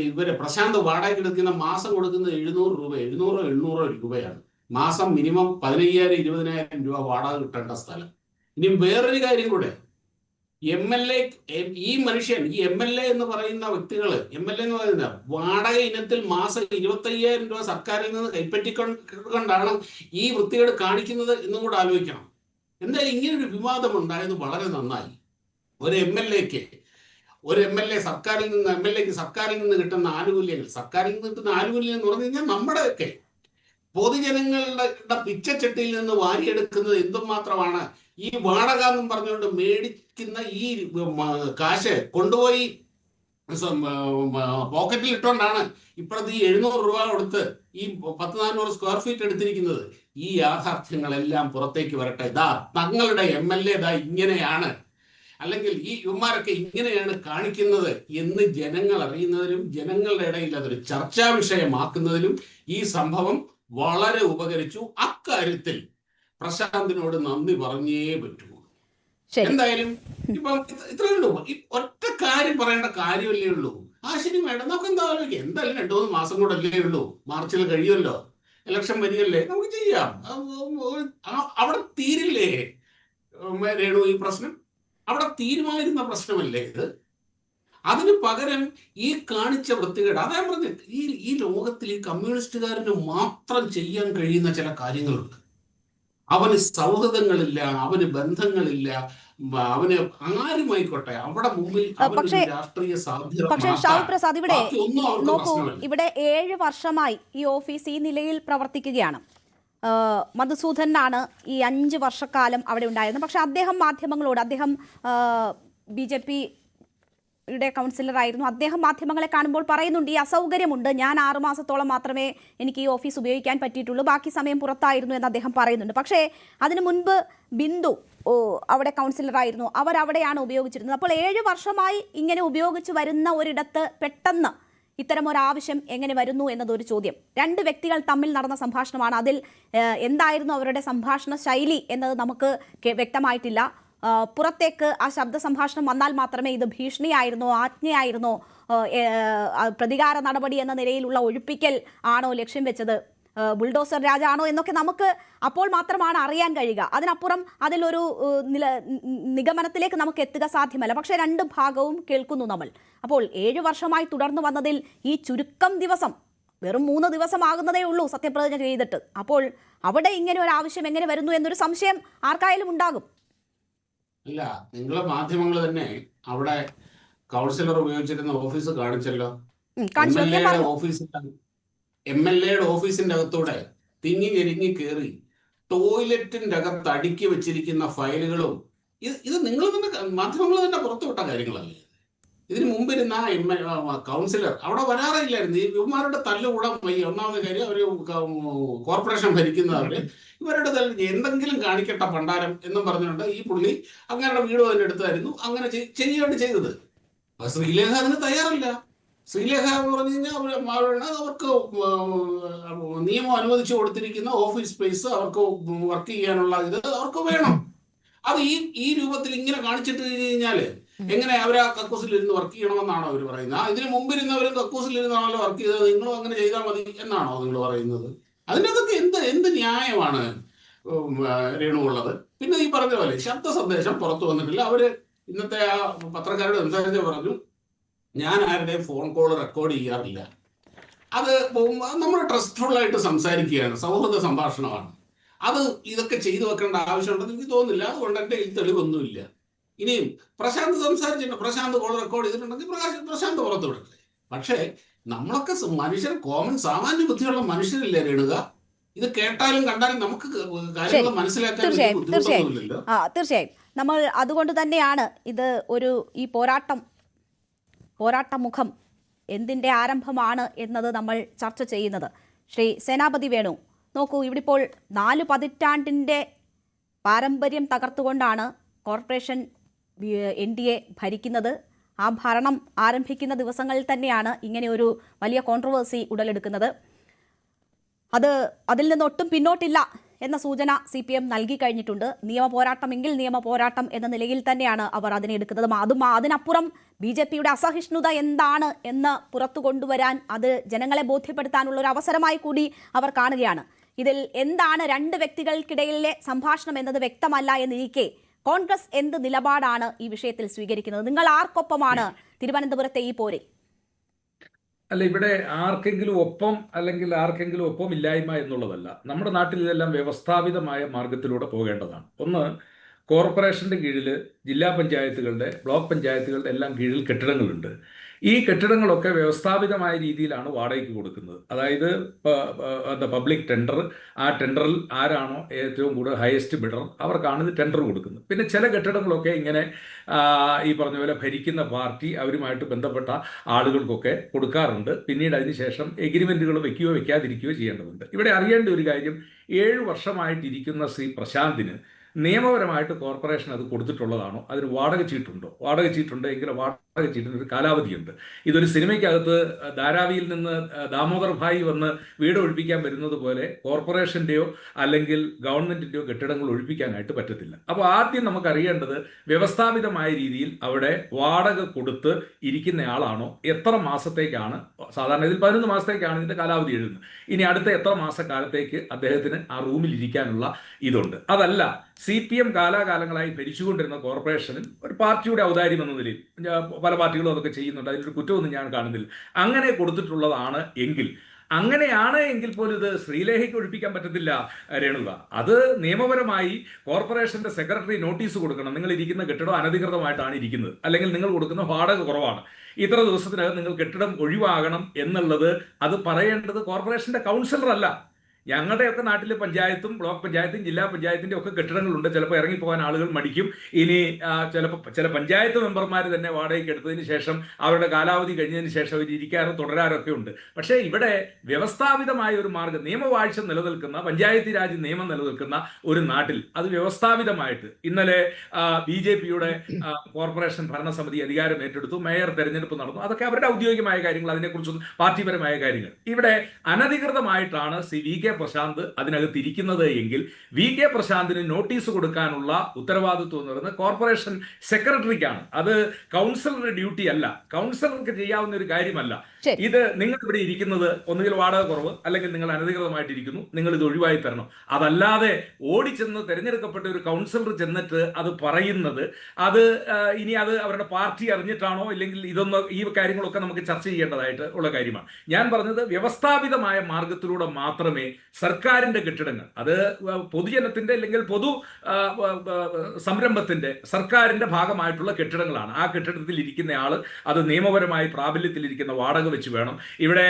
ഇവര് പ്രശാന്ത് വാടകയ്ക്ക് എടുക്കുന്ന മാസം കൊടുക്കുന്നത് 700 രൂപയാണ്. മാസം മിനിമം 15,000-20,000 രൂപ വാടക കിട്ടേണ്ട സ്ഥലം. ഇനി വേറൊരു കാര്യം കൂടെ, MLA ഈ മനുഷ്യൻ, ഈ MLA എന്ന് പറയുന്ന വ്യക്തികള്, MLA എന്ന് പറയുന്ന വാടക ഇനത്തിൽ മാസം 25,000 രൂപ സർക്കാരിൽ നിന്ന് കൈപ്പറ്റിക്കൊണ്ടാണ് ഈ വൃത്തികേട് കാണിക്കുന്നത് എന്നും കൂടെ ആലോചിക്കണം. എന്തായാലും ഇങ്ങനൊരു വിവാദം ഉണ്ടായത് വളരെ നന്നായി. ഒരു MLA സർക്കാരിൽ നിന്ന് കിട്ടുന്ന ആനുകൂല്യങ്ങൾ, സർക്കാരിൽ നിന്ന് കിട്ടുന്ന ആനുകൂല്യം എന്ന് പറഞ്ഞു കഴിഞ്ഞാൽ നമ്മുടെയൊക്കെ പൊതുജനങ്ങളുടെ പിച്ചച്ചട്ടിയിൽ നിന്ന് വാരിയെടുക്കുന്നത് എന്തുമാത്രമാണ്. ഈ വാടക എന്നും പറഞ്ഞുകൊണ്ട് മേടിക്കുന്ന ഈ കാശ് കൊണ്ടുപോയി പോക്കറ്റിൽ ഇട്ടുകൊണ്ടാണ് ഇപ്പോഴത്തെ ഈ 700 രൂപ കൊടുത്ത് ഈ 100-400 സ്ക്വയർ ഫീറ്റ് എടുത്തിരിക്കുന്നത്. ഈ യാഥാർത്ഥ്യങ്ങളെല്ലാം പുറത്തേക്ക് വരട്ടെ. ഇതാ തങ്ങളുടെ MLA ഇതാ ഇങ്ങനെയാണ്, അല്ലെങ്കിൽ ഈ യുവമാരൊക്കെ ഇങ്ങനെയാണ് കാണിക്കുന്നത് എന്ന് ജനങ്ങൾ അറിയുന്നതിലും ജനങ്ങളുടെ ഇടയിൽ അതൊരു ചർച്ചാ വിഷയമാക്കുന്നതിലും ഈ സംഭവം വളരെ ഉപകരിച്ചു. അക്കാര്യത്തിൽ പ്രശാന്തിനോട് നന്ദി പറഞ്ഞേ പറ്റൂ. എന്തായാലും ഇപ്പം ഇത്രയേ ഉള്ളൂ. ഒറ്റ കാര്യം പറയേണ്ട കാര്യമല്ലേ ഉള്ളൂ. ശരി മേഡം, നമുക്ക് എന്താ ആലോചിക്കാം. എന്തായാലും 2-3 മാസം കൂടെ അല്ലേ ഉള്ളൂ. മാർച്ചിൽ കഴിയുമല്ലോ, ഇലക്ഷൻ വരികയല്ലേ, നമുക്ക് ചെയ്യാം. അവിടെ തീരില്ലേ രേണു ഈ പ്രശ്നം? അവിടെ തീരുമാനിക്കുന്ന പ്രശ്നമല്ലേ ഇത്? അതിന് പകരം ഈ കാണിച്ച വൃത്തികേട്, അതാ പറഞ്ഞത്, ഈ ലോകത്തിൽ ഈ കമ്മ്യൂണിസ്റ്റുകാരന് മാത്രം ചെയ്യാൻ കഴിയുന്ന ചില കാര്യങ്ങളുണ്ട്. അവന് സൗഹൃദങ്ങളില്ല, അവന് ബന്ധങ്ങളില്ല, അവന് ആരുമായിക്കോട്ടെ അവിടെ മുമ്പിൽ രാഷ്ട്രീയ സാധ്യത. പക്ഷേ ഷാഹുൽ പ്രസാദ്, ഇവിടെ നോക്കൂ, ഇവിടെ 7 വർഷമായി ഈ ഓഫീസ് ഈ നിലയിൽ പ്രവർത്തിക്കുകയാണ്. മധുസൂദനാണ് ഈ 5 വർഷക്കാലം അവിടെ ഉണ്ടായിരുന്നത്. പക്ഷെ അദ്ദേഹം മാധ്യമങ്ങളോട്, അദ്ദേഹം BJP-യുടെ കൗൺസിലറായിരുന്നു, അദ്ദേഹം മാധ്യമങ്ങളെ കാണുമ്പോൾ പറയുന്നുണ്ട് ഈ അസൗകര്യമുണ്ട്, ഞാൻ 6 മാസത്തോളം മാത്രമേ എനിക്ക് ഈ ഓഫീസ് ഉപയോഗിക്കാൻ പറ്റിയിട്ടുള്ളൂ, ബാക്കി സമയം പുറത്തായിരുന്നു എന്ന് അദ്ദേഹം പറയുന്നുണ്ട്. പക്ഷേ അതിനു മുൻപ് ബിന്ദു അവിടെ കൗൺസിലറായിരുന്നു, അവരവിടെയാണ് ഉപയോഗിച്ചിരുന്നത്. അപ്പോൾ 7 വർഷമായി ഇങ്ങനെ ഉപയോഗിച്ച് വരുന്ന ഒരിടത്ത് പെട്ടെന്ന് ഇത്തരം ഒരാവശ്യം എങ്ങനെ വരുന്നു എന്നതൊരു ചോദ്യം. 2 വ്യക്തികൾ തമ്മിൽ നടന്ന സംഭാഷണമാണ്. അതിൽ എന്തായിരുന്നു അവരുടെ സംഭാഷണ ശൈലി എന്നത് നമുക്ക് വ്യക്തമായിട്ടില്ല. പുറത്തേക്ക് ആ ശബ്ദ സംഭാഷണം വന്നാൽ മാത്രമേ ഇത് ഭീഷണിയായിരുന്നോ, ആജ്ഞയായിരുന്നോ, പ്രതികാര നടപടി എന്ന നിലയിലുള്ള ഒഴിപ്പിക്കൽ ആണോ ലക്ഷ്യം വെച്ചത്, ബുൾഡോസർ രാജാണോ എന്നൊക്കെ നമുക്ക് അപ്പോൾ മാത്രമാണ് അറിയാൻ കഴിയുക. അതിനപ്പുറം അതിലൊരു നിഗമനത്തിലേക്ക് നമുക്ക് എത്തുക സാധ്യമല്ല. പക്ഷേ 2 ഭാഗവും കേൾക്കുന്നു നമ്മൾ. അപ്പോൾ 7 വർഷമായി തുടർന്നു വന്നതിൽ ഈ ചുരുക്കം ദിവസം, വെറും 3 ദിവസമാകുന്നതേ ഉള്ളൂ സത്യപ്രതിജ്ഞ ചെയ്തിട്ട്. അപ്പോൾ അവിടെ ഇങ്ങനെ ഒരു ആവശ്യം എങ്ങനെ വരുന്നു എന്നൊരു സംശയം ആർക്കായാലും ഉണ്ടാകും. അല്ല, നിങ്ങളെ മാധ്യമങ്ങൾ തന്നെ അവിടെ കൗൺസിലർ ഉപയോഗിച്ചിരുന്ന ഓഫീസ് കാണിച്ചല്ലോ. MLA-യുടെ ഓഫീസിന്റെ അകത്തൂടെ തിങ്ങി ഞെരിങ്ങി കയറി ടോയ്ലറ്റിന്റെ അകത്ത് അടുക്കി വെച്ചിരിക്കുന്ന ഫയലുകളും ഇത് നിങ്ങൾ തന്നെ മാധ്യമങ്ങൾ തന്നെ പുറത്തുവിട്ട കാര്യങ്ങളല്ലേ. ഇതിന് മുമ്പിരുന്ന കൗൺസിലർ അവിടെ വരാറില്ലായിരുന്നു. ഈ ഇവന്മാരുടെ തല്ലുകൂടാൻ വയ്യ. ഒന്നാമത്തെ കാര്യം, അവർ കോർപ്പറേഷൻ ഭരിക്കുന്നവര് ഇവരുടെ എന്തെങ്കിലും കാണിക്കട്ട പണ്ടാരം എന്നും പറഞ്ഞുകൊണ്ട് ഈ പുള്ളി അങ്ങനെയുള്ള വീട് തന്നെ എടുത്തായിരുന്നു. അങ്ങനെ ചെയ്യുകയാണ് ചെയ്തത്. ശ്രീലേഖ അതിന് തയ്യാറല്ല. ശ്രീലേഖ എന്ന് പറഞ്ഞു കഴിഞ്ഞാൽ അവർക്ക് നിയമം അനുവദിച്ചു കൊടുത്തിരിക്കുന്ന ഓഫീസ് സ്പേസ്, അവർക്ക് വർക്ക് ചെയ്യാനുള്ള ഇത് അവർക്ക് വേണം. അത് ഈ രൂപത്തിൽ ഇങ്ങനെ കാണിച്ചിട്ട് കഴിഞ്ഞാല് എങ്ങനെ അവർ ആ കക്കൂസിലിരുന്ന് വർക്ക് ചെയ്യണമെന്നാണോ അവർ പറയുന്നത്? ഇതിന് മുമ്പിരുന്നവരും കക്കൂസിലിരുന്നാണല്ലോ വർക്ക് ചെയ്തത്, നിങ്ങളും അങ്ങനെ ചെയ്താൽ മതി എന്നാണോ നിങ്ങൾ പറയുന്നത്? അതിനകത്തൊക്കെ എന്ത് ന്യായമാണ് രേണുവുള്ളത്? പിന്നെ ഈ പറഞ്ഞ പോലെ ശബ്ദ സന്ദേശം പുറത്തു വന്നിട്ടില്ല. അവര് ഇന്നത്തെ ആ പത്രക്കാരോട് സംസാരിച്ച് പറഞ്ഞു, ഞാൻ ആരുടെയും ഫോൺ കോൾ റെക്കോർഡ് ചെയ്യാറില്ല. അത് നമ്മൾ ട്രസ്റ്റ്ഫുൾ ആയിട്ട് സംസാരിക്കുകയാണ്, സൗഹൃദ സംഭാഷണമാണ്. അത് ഇതൊക്കെ ചെയ്തു വെക്കേണ്ട ആവശ്യമുണ്ടെന്ന് എനിക്ക് തോന്നുന്നില്ല. അതുകൊണ്ട് എൻ്റെ ഈ തെളിവൊന്നുമില്ല. ഇനിയും പ്രശാന്ത് സംസാരിച്ചിട്ടുണ്ട്, പ്രശാന്ത് കോൾ റെക്കോർഡ് ചെയ്തിട്ടുണ്ടെങ്കിൽ പ്രശാന്ത് പുറത്തു വിടട്ടെ. പക്ഷേ നമ്മളൊക്കെ മനുഷ്യർ, കോമൺ സാമാന്യ ബുദ്ധിയുള്ള മനുഷ്യരില്ലേ രേണുക? ഇത് കേട്ടാലും കണ്ടാലും നമുക്ക് കാര്യങ്ങൾ മനസ്സിലാക്കാൻ ബുദ്ധിമുട്ടൊന്നുമില്ലല്ലോ. തീർച്ചയായും നമ്മൾ അതുകൊണ്ട് തന്നെയാണ് ഇത് ഈ പോരാട്ടമുഖം എന്തിൻ്റെ ആരംഭമാണ് എന്നത് നമ്മൾ ചർച്ച ചെയ്യുന്നത്. ശ്രീ സേനാപതി വേണു, നോക്കൂ, ഇവിടെ ഇപ്പോൾ 4 പതിറ്റാണ്ടിൻ്റെ പാരമ്പര്യം തകർത്തുകൊണ്ടാണ് കോർപ്പറേഷൻ NDA ഭരിക്കുന്നത്. ആ ഭരണം ആരംഭിക്കുന്ന ദിവസങ്ങളിൽ തന്നെയാണ് ഇങ്ങനെ ഒരു വലിയ കോൺട്രവേഴ്സി ഉടലെടുക്കുന്നത്. അതിൽ നിന്നൊട്ടും പിന്നോട്ടില്ല എന്ന സൂചന CPM നൽകി കഴിഞ്ഞിട്ടുണ്ട്. നിയമ പോരാട്ടമെങ്കിൽ നിയമ പോരാട്ടം എന്ന നിലയിൽ തന്നെയാണ് അവർ അതിനെ എടുക്കുന്നത്. അതിനപ്പുറം BJP-യുടെ അസഹിഷ്ണുത എന്താണ് എന്ന് പുറത്തു കൊണ്ടുവരാൻ, അത് ജനങ്ങളെ ബോധ്യപ്പെടുത്താനുള്ള ഒരു അവസരമായി കൂടി അവർ കാണുകയാണ്. ഇതിൽ എന്താണ് രണ്ട് വ്യക്തികൾക്കിടയിലെ സംഭാഷണം എന്നത് വ്യക്തമല്ല എന്നിരിക്കെ കോൺഗ്രസ് എന്ത് നിലപാടാണ് ഈ വിഷയത്തിൽ സ്വീകരിക്കുന്നത്? നിങ്ങൾ ആർക്കൊപ്പമാണ് തിരുവനന്തപുരത്തെ ഈ പോരെ? അല്ല, ഇവിടെ ആർക്കെങ്കിലും ഒപ്പം അല്ലെങ്കിൽ ആർക്കെങ്കിലും ഒപ്പം ഇല്ലായ്മ എന്നുള്ളതല്ല. നമ്മുടെ നാട്ടിൽ ഇതെല്ലാം വ്യവസ്ഥാപിതമായ മാർഗത്തിലൂടെ പോകേണ്ടതാണ്. ഒന്ന്, കോർപ്പറേഷന്റെ കീഴിൽ ജില്ലാ പഞ്ചായത്തുകളുടെ, ബ്ലോക്ക് പഞ്ചായത്തുകളുടെ എല്ലാം കീഴിൽ കെട്ടിടങ്ങളുണ്ട്. ഈ കെട്ടിടങ്ങളൊക്കെ വ്യവസ്ഥാപിതമായ രീതിയിലാണ് വാടകയ്ക്ക് കൊടുക്കുന്നത്. അതായത് പബ്ലിക് ടെൻഡർ, ആ ടെൻഡറിൽ ആരാണോ ഏറ്റവും കൂടുതൽ ഹയസ്റ്റ് ബിഡർ അവർക്കാണ് ഇത് ടെൻഡർ കൊടുക്കുന്നത്. പിന്നെ ചില കെട്ടിടങ്ങളൊക്കെ ഇങ്ങനെ ഈ പറഞ്ഞ പോലെ ഭരിക്കുന്ന പാർട്ടി അവരുമായിട്ട് ബന്ധപ്പെട്ട ആളുകൾക്കൊക്കെ കൊടുക്കാറുണ്ട്. പിന്നീട് അതിനുശേഷം എഗ്രിമെന്റുകൾ വെക്കുകയോ വെക്കാതിരിക്കുകയോ ചെയ്യേണ്ടതുണ്ട്. ഇവിടെ അറിയേണ്ട ഒരു കാര്യം, 7 വർഷമായിട്ടിരിക്കുന്ന ശ്രീ പ്രശാന്തിന് നിയമപരമായിട്ട് കോർപ്പറേഷൻ അത് കൊടുത്തിട്ടുള്ളതാണോ, അതിന് വാടക ചീട്ടുണ്ടോ? വാടക ചീട്ടുണ്ടെങ്കിൽ വാടക ചീട്ടിന് ഒരു കാലാവധിയുണ്ട്. ഇതൊരു സിനിമയ്ക്കകത്ത് ധാരാവിയിൽ നിന്ന് ദാമോദർ ഭായി വന്ന് വീട് ഒഴിപ്പിക്കാൻ വരുന്നത് പോലെ കോർപ്പറേഷന്റെയോ അല്ലെങ്കിൽ ഗവൺമെന്റിന്റെയോ കെട്ടിടങ്ങൾ ഒഴിപ്പിക്കാനായിട്ട് പറ്റത്തില്ല. അപ്പോൾ ആദ്യം നമുക്കറിയേണ്ടത് വ്യവസ്ഥാപിതമായ രീതിയിൽ അവിടെ വാടക കൊടുത്ത് ഇരിക്കുന്നയാളാണോ, എത്ര മാസത്തേക്കാണ്, സാധാരണ ഇതിൽ 11 മാസത്തേക്കാണ് ഇതിന്റെ കാലാവധി എഴുതുന്നത്. ഇനി അടുത്ത എത്ര മാസക്കാലത്തേക്ക് അദ്ദേഹത്തിന് ആ റൂമിൽ ഇരിക്കാനുള്ള ഇതുണ്ട്. അതല്ല, CPM കാലാകാലങ്ങളായി ഭരിച്ചുകൊണ്ടിരുന്ന കോർപ്പറേഷനിൽ ഒരു പാർട്ടിയുടെ ഔദാര്യം എന്ന നിലയിൽ പല പാർട്ടികളും അതൊക്കെ ചെയ്യുന്നുണ്ട്, അതിലൊരു കുറ്റമൊന്നും ഞാൻ കാണുന്നില്ല. അങ്ങനെ കൊടുത്തിട്ടുള്ളതാണ് എങ്കിൽ, അങ്ങനെയാണ് എങ്കിൽ പോലും ഇത് ശ്രീലേഖയ്ക്ക് ഒഴിപ്പിക്കാൻ പറ്റത്തില്ല രേണുക. അത് നിയമപരമായി കോർപ്പറേഷന്റെ സെക്രട്ടറി നോട്ടീസ് കൊടുക്കണം. നിങ്ങൾ ഇരിക്കുന്ന കെട്ടിടം അനധികൃതമായിട്ടാണ് ഇരിക്കുന്നത്, അല്ലെങ്കിൽ നിങ്ങൾ കൊടുക്കുന്ന വാടക കുറവാണ്, ഇത്ര ദിവസത്തിനകം നിങ്ങൾ കെട്ടിടം ഒഴിവാകണം എന്നുള്ളത് അത് പറയേണ്ടത് കോർപ്പറേഷന്റെ കൗൺസിലർ അല്ല. ഞങ്ങളുടെയൊക്കെ നാട്ടിലെ പഞ്ചായത്തും ബ്ലോക്ക് പഞ്ചായത്തും ജില്ലാ പഞ്ചായത്തിന്റെ ഒക്കെ കെട്ടിടങ്ങളുണ്ട്. ചിലപ്പോൾ ഇറങ്ങിപ്പോകാൻ ആളുകൾ മടിക്കും. ഇനി ചിലപ്പോൾ ചില പഞ്ചായത്ത് മെമ്പർമാർ തന്നെ വാടകയ്ക്ക് എടുത്തതിന് ശേഷം അവരുടെ കാലാവധി കഴിഞ്ഞതിന് ശേഷം അവർ ഇരിക്കാറും തുടരാറൊക്കെ ഉണ്ട്. പക്ഷേ ഇവിടെ വ്യവസ്ഥാപിതമായ ഒരു മാർഗ്ഗം, നിയമവാഴ്ച നിലനിൽക്കുന്ന, പഞ്ചായത്തി രാജ് നിയമം നിലനിൽക്കുന്ന ഒരു നാട്ടിൽ അത് വ്യവസ്ഥാപിതമായിട്ട് ഇന്നലെ BJPയുടെ കോർപ്പറേഷൻ ഭരണസമിതി അധികാരം ഏറ്റെടുത്തു, മേയർ തെരഞ്ഞെടുപ്പ് നടന്നു. അതൊക്കെ അവരുടെ ഔദ്യോഗികമായ കാര്യങ്ങൾ, അതിനെക്കുറിച്ചൊന്നും പാർട്ടിപരമായ കാര്യങ്ങൾ. ഇവിടെ അനധികൃതമായിട്ടാണ് CVK പ്രശാന്ത് അതിനകത്ത് ഇരിക്കുന്നത് എങ്കിൽ VK പ്രശാന്തിന് നോട്ടീസ് കൊടുക്കാനുള്ള ഉത്തരവാദിത്വം എന്ന് പറയുന്നത് കോർപ്പറേഷൻ സെക്രട്ടറിക്കാണ്. അത് കൗൺസിലറുടെ ഡ്യൂട്ടി അല്ല, കൗൺസിലർക്ക് ചെയ്യാവുന്ന ഒരു കാര്യമല്ല. ഇത് നിങ്ങൾ ഇവിടെ ഇരിക്കുന്നത് ഒന്നുകിൽ വാടക കുറവ്, അല്ലെങ്കിൽ നിങ്ങൾ അനധികൃതമായിട്ടിരിക്കുന്നു, നിങ്ങൾ ഇത് ഒഴിവായി തരണം. അതല്ലാതെ ഓടിച്ചെന്ന് തെരഞ്ഞെടുക്കപ്പെട്ട ഒരു കൗൺസിലർ ചെന്നിട്ട് അത് പറയുന്നത്, അത് ഇനി അത് അവരുടെ പാർട്ടി അറിഞ്ഞിട്ടാണോ, ഇല്ലെങ്കിൽ ഈ കാര്യങ്ങളൊക്കെ നമുക്ക് ചർച്ച ചെയ്യേണ്ടതായിട്ട് ഉള്ള കാര്യമാണ്. ഞാൻ പറഞ്ഞത് വ്യവസ്ഥാപിതമായ മാർഗത്തിലൂടെ മാത്രമേ സർക്കാരിന്റെ കെട്ടിടങ്ങൾ, അത് പൊതുജനത്തിന്റെ അല്ലെങ്കിൽ പൊതു സംരംഭത്തിന്റെ, സർക്കാരിന്റെ ഭാഗമായിട്ടുള്ള കെട്ടിടങ്ങളാണ്. ആ കെട്ടിടത്തിൽ ഇരിക്കുന്ന ആള് അത് നിയമപരമായി പ്രാബല്യത്തിലിരിക്കുന്ന വാടക വെച്ച് വേണം. ഇവിടെ